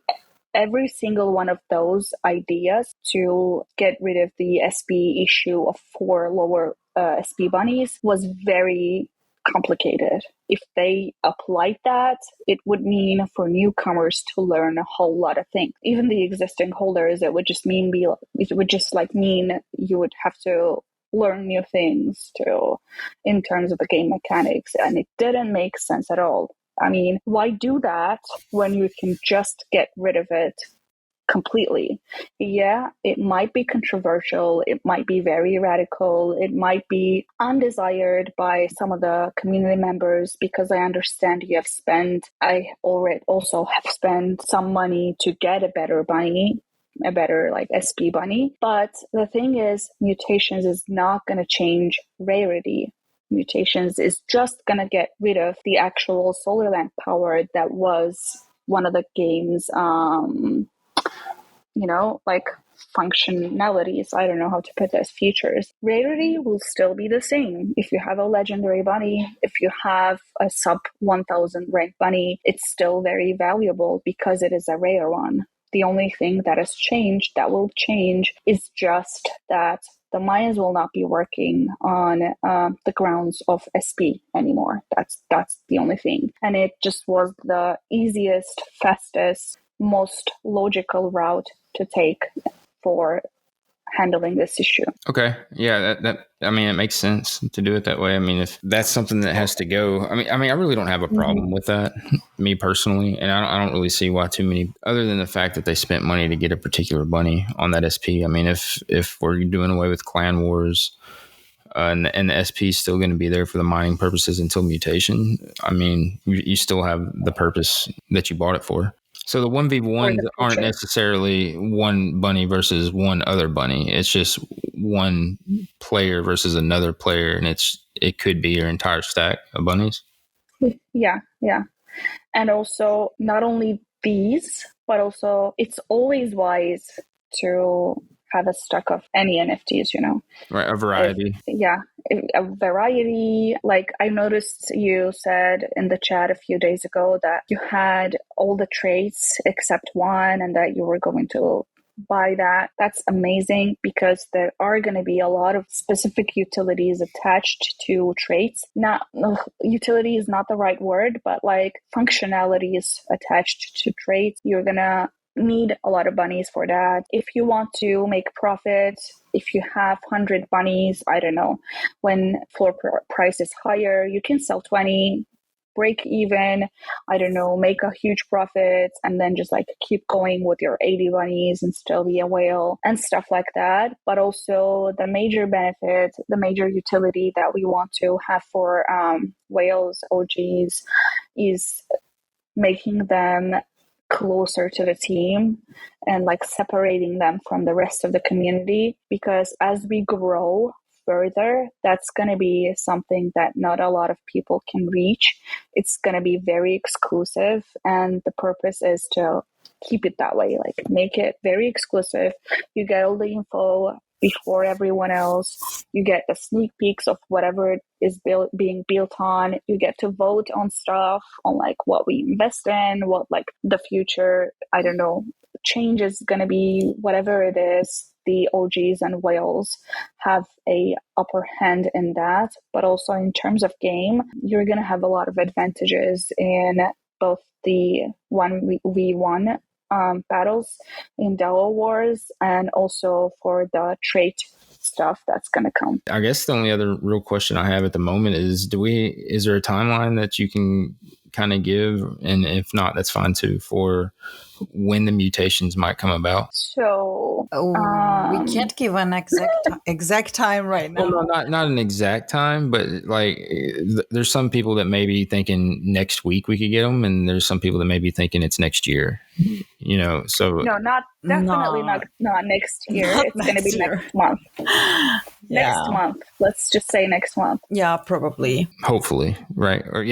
every single one of those ideas to get rid of the SP issue of 4 lower SP bunnies was very complicated. If they applied that, it would mean for newcomers to learn a whole lot of things. Even the existing holders, it would just mean you would have to learn new things in terms of the game mechanics, and it didn't make sense at all. I mean, why do that when you can just get rid of it completely? Yeah, it might be controversial. It might be very radical. It might be undesired by some of the community members, because I understand I already also have spent some money to get a better bunny, a better like SP bunny. But the thing is, mutations is not going to change rarity. Mutations is just going to get rid of the actual Solderland power that was one of the game's, like functionalities. I don't know how to put this, features. Rarity will still be the same. If you have a legendary bunny, if you have a sub 1000 rank bunny, it's still very valuable because it is a rare one. The only thing that will change is just that the mines will not be working on the grounds of SP anymore. That's the only thing. And it just was the easiest, fastest, most logical route to take for handling this issue. Okay. Yeah, that I mean, it makes sense to do it that way. I mean, if that's something that has to go, I mean, I really don't have a problem with that, me personally, and I don't really see why too many, other than the fact that they spent money to get a particular bunny on that SP. I mean, if we're doing away with clan wars, and the SP is still going to be there for the mining purposes until mutation, I mean, you still have the purpose that you bought it for. So the 1v1s aren't necessarily one bunny versus one other bunny. It's just one player versus another player, and it could be your entire stack of bunnies. Yeah. And also, not only these, but also it's always wise to have a stack of any NFTs, Right, a variety. A variety. Like I noticed you said in the chat a few days ago that you had all the traits except one, and that you were going to buy that. That's amazing, because there are going to be a lot of specific utilities attached to traits. Utility is not the right word, but like functionalities attached to traits. You're going to need a lot of bunnies for that. If you want to make profit, if you have 100 bunnies, I don't know, when floor price is higher, you can sell 20, break even, I don't know, make a huge profit, and then just like keep going with your 80 bunnies and still be a whale and stuff like that. But also the major benefit, the major utility that we want to have for whales, OGs, is making them closer to the team and like separating them from the rest of the community, because as we grow further, that's going to be something that not a lot of people can reach. It's going to be very exclusive, and the purpose is to keep it that way, like make it very exclusive. You get all the info before everyone else. You get the sneak peeks of whatever is being built on. You get to vote on stuff, on like what we invest in, what like the future, I don't know, change is going to be, whatever it is. The OGs and whales have a upper hand in that. But also in terms of game, you're going to have a lot of advantages in both the 1v1 battles in Delaware Wars, and also for the trait stuff that's going to come. I guess the only other real question I have at the moment is, is there a timeline that you can kind of give? And if not, that's fine too, for when the mutations might come about. So we can't give an exact time right now. Well, no, not an exact time, but like there's some people that may be thinking next week we could get them, and there's some people that may be thinking it's next year. So no, definitely not next year. It's going to be next month. Next month. Let's just say next month. Yeah, probably. Hopefully, right? Or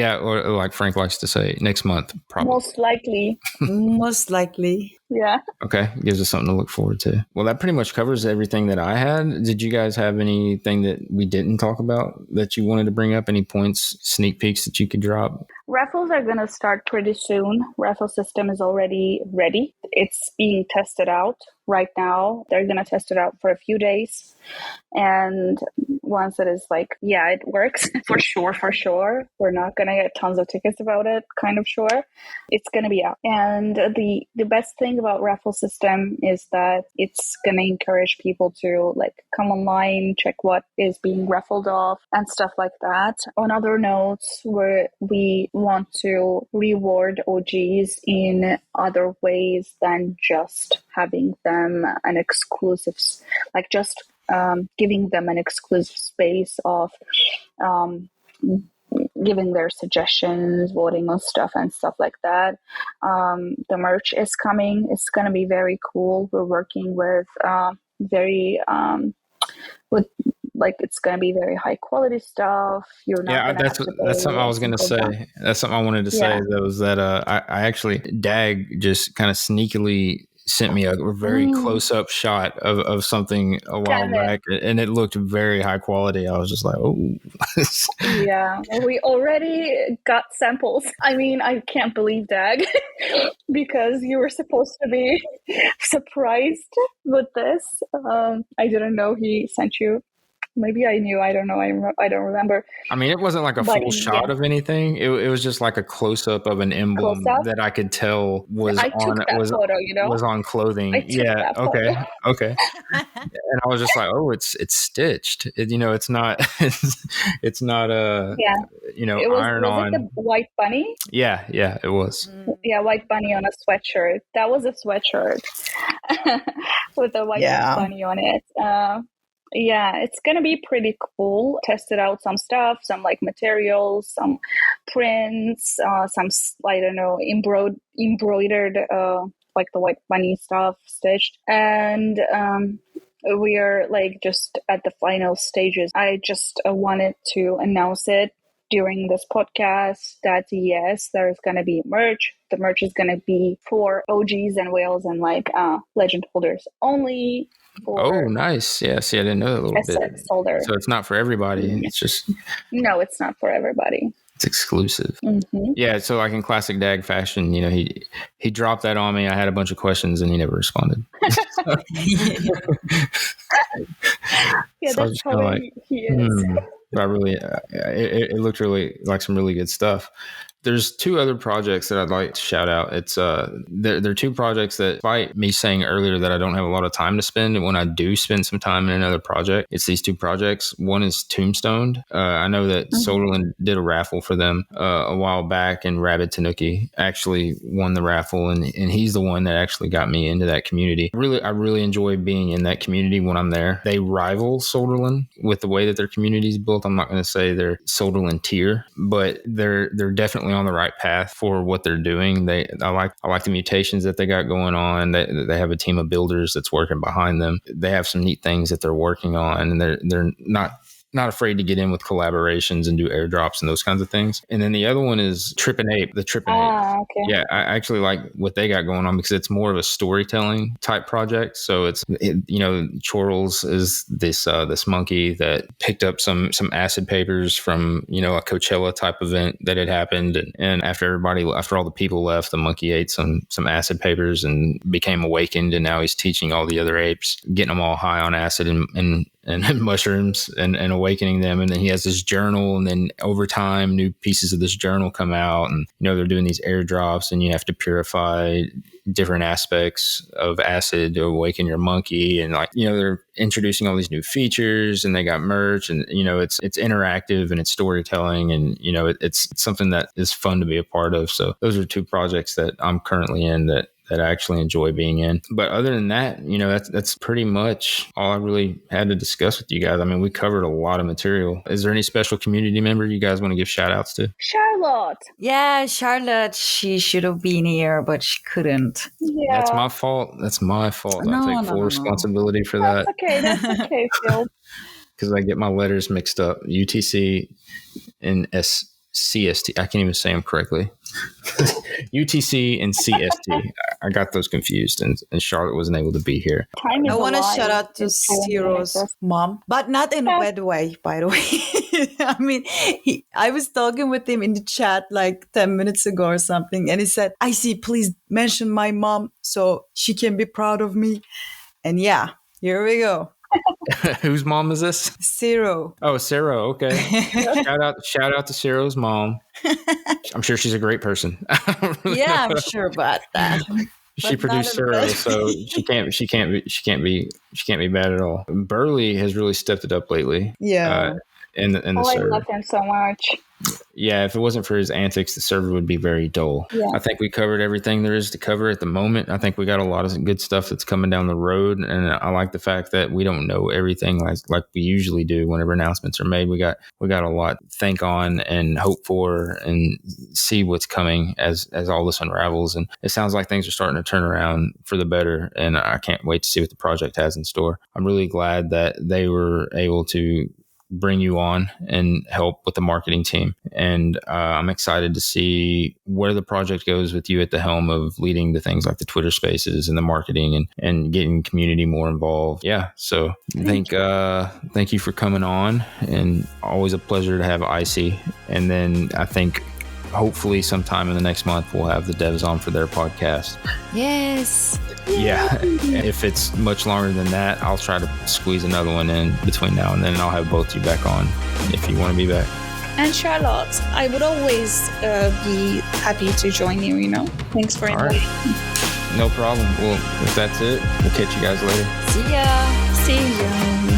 like Frank likes to say, next month, probably. Most likely. Most likely. Yeah. Okay. Gives us something to look forward to. Well, that pretty much covers everything that I had. Did you guys have anything that we didn't talk about that you wanted to bring up? Any points, sneak peeks that you could drop? Raffles are going to start pretty soon. Raffle system is already ready. It's being tested out right now. They're going to test it out for a few days. And once it is like, yeah, it works for sure. We're not going to get tons of tickets about it, kind of sure. It's going to be out. And the best thing about raffle system is that it's going to encourage people to like come online, check what is being raffled off and stuff like that. On other notes, we want to reward OGs in other ways than just having them an exclusive, like just giving them an exclusive space of giving their suggestions, voting on stuff and stuff like that. The merch is coming. It's going to be very cool. We're working with it's going to be very high quality stuff. You're not that's something I was going to say. That's something I wanted to say. That was that I actually, Dag just kind of sneakily sent me a very close-up shot of something a while back, and it looked very high quality. I was just like, oh. Yeah, we already got samples. I mean, I can't believe Dag because you were supposed to be surprised with this. I didn't know he sent you. Maybe I knew. I don't know. I don't remember. I mean, it wasn't like a full shot of anything. It was just like a close up of an emblem that I could tell was on clothing. Okay. And I was just like, oh, it's stitched. It's not. It's not a. Yeah. It was, iron on. Was it the white bunny? Yeah, it was. Yeah, white bunny on a sweatshirt. That was a sweatshirt with a white bunny on it. Yeah, it's going to be pretty cool. Tested out some stuff, some like materials, some prints, some, I don't know, embroidered, like the white bunny stuff stitched. And we are like just at the final stages. I just wanted to announce it during this podcast that yes, there's going to be merch. The merch is going to be for OGs and whales and like legend holders only. Oh, nice. Yeah, see, I didn't know that a little bit. Solder. So it's not for everybody. It's just... No, it's not for everybody. It's exclusive. Mm-hmm. Yeah, so like in classic Dag fashion, he dropped that on me. I had a bunch of questions and he never responded. Yeah, so that's how he is. I really, it looked really like some really good stuff. There's two other projects that I'd like to shout out. It's they're two projects that, despite me saying earlier that I don't have a lot of time to spend, and when I do spend some time in another project, it's these two projects. One is Tombstoned. I know that Solderland did a raffle for them a while back, and Rabid Tanuki actually won the raffle, and he's the one that actually got me into that community. I really enjoy being in that community when I'm there. They rival Solderland with the way that their community is built. I'm not going to say they're Solderland tier, but they're definitely on the right path for what they're doing. I like the mutations that they got going on. They have a team of builders that's working behind them. They have some neat things that they're working on, and they're not afraid to get in with collaborations and do airdrops and those kinds of things. And then the other one is Trippin' Ape, the Trippin' Ape. Okay. Yeah, I actually like what they got going on because it's more of a storytelling type project. So Chorls is this monkey that picked up some acid papers from, a Coachella type event that had happened. And after all the people left, the monkey ate some acid papers and became awakened. And now he's teaching all the other apes, getting them all high on acid and mushrooms and awakening them. And then he has this journal, and then over time new pieces of this journal come out, and they're doing these airdrops, and you have to purify different aspects of acid to awaken your monkey. And like, they're introducing all these new features and they got merch and, it's interactive and it's storytelling and, it's something that is fun to be a part of. So those are two projects that I'm currently in that I actually enjoy being in. But other than that, that's pretty much all I really had to discuss with you guys. I mean, we covered a lot of material. Is there any special community member you guys want to give shout outs to? Charlotte. Yeah, Charlotte. She should have been here, but she couldn't. Yeah. That's my fault. No, I take full responsibility for that. That's okay, Phil. Because I get my letters mixed up. UTC and CST. I can't even say them correctly. UTC and CST. I got those confused, and Charlotte wasn't able to be here. I want to shout out to Ciro's mom, but not in a bad way, by the way. I mean, I was talking with him in the chat like 10 minutes ago or something, and he said, I see, please mention my mom so she can be proud of me. And yeah, here we go. Whose mom is this? Ciro. Oh, Ciro. Okay. Shout out to Ciro's mom. I'm sure she's a great person. Yeah, I'm sure about that. She produced Ciro, so she can't be bad at all. Burley has really stepped it up lately. Yeah. In the server. I love him so much. Yeah, if it wasn't for his antics, the server would be very dull. Yeah. I think we covered everything there is to cover at the moment. I think we got a lot of good stuff that's coming down the road, and I like the fact that we don't know everything like we usually do whenever announcements are made. We got a lot to think on and hope for and see what's coming as all this unravels. And it sounds like things are starting to turn around for the better, and I can't wait to see what the project has in store. I'm really glad that they were able to bring you on and help with the marketing team. And I'm excited to see where the project goes with you at the helm of leading the things like the Twitter spaces and the marketing and getting community more involved. Yeah. So thank you for coming on, and always a pleasure to have Icy. And then I think hopefully sometime in the next month we'll have the devs on for their podcast. Yes. Yeah. If it's much longer than that, I'll try to squeeze another one in between now and then, and I'll have both of you back on if you want to be back. And Charlotte, I would always be happy to join you, Thanks for inviting me. No problem. Well, if that's it, we'll catch you guys later. See ya. See you.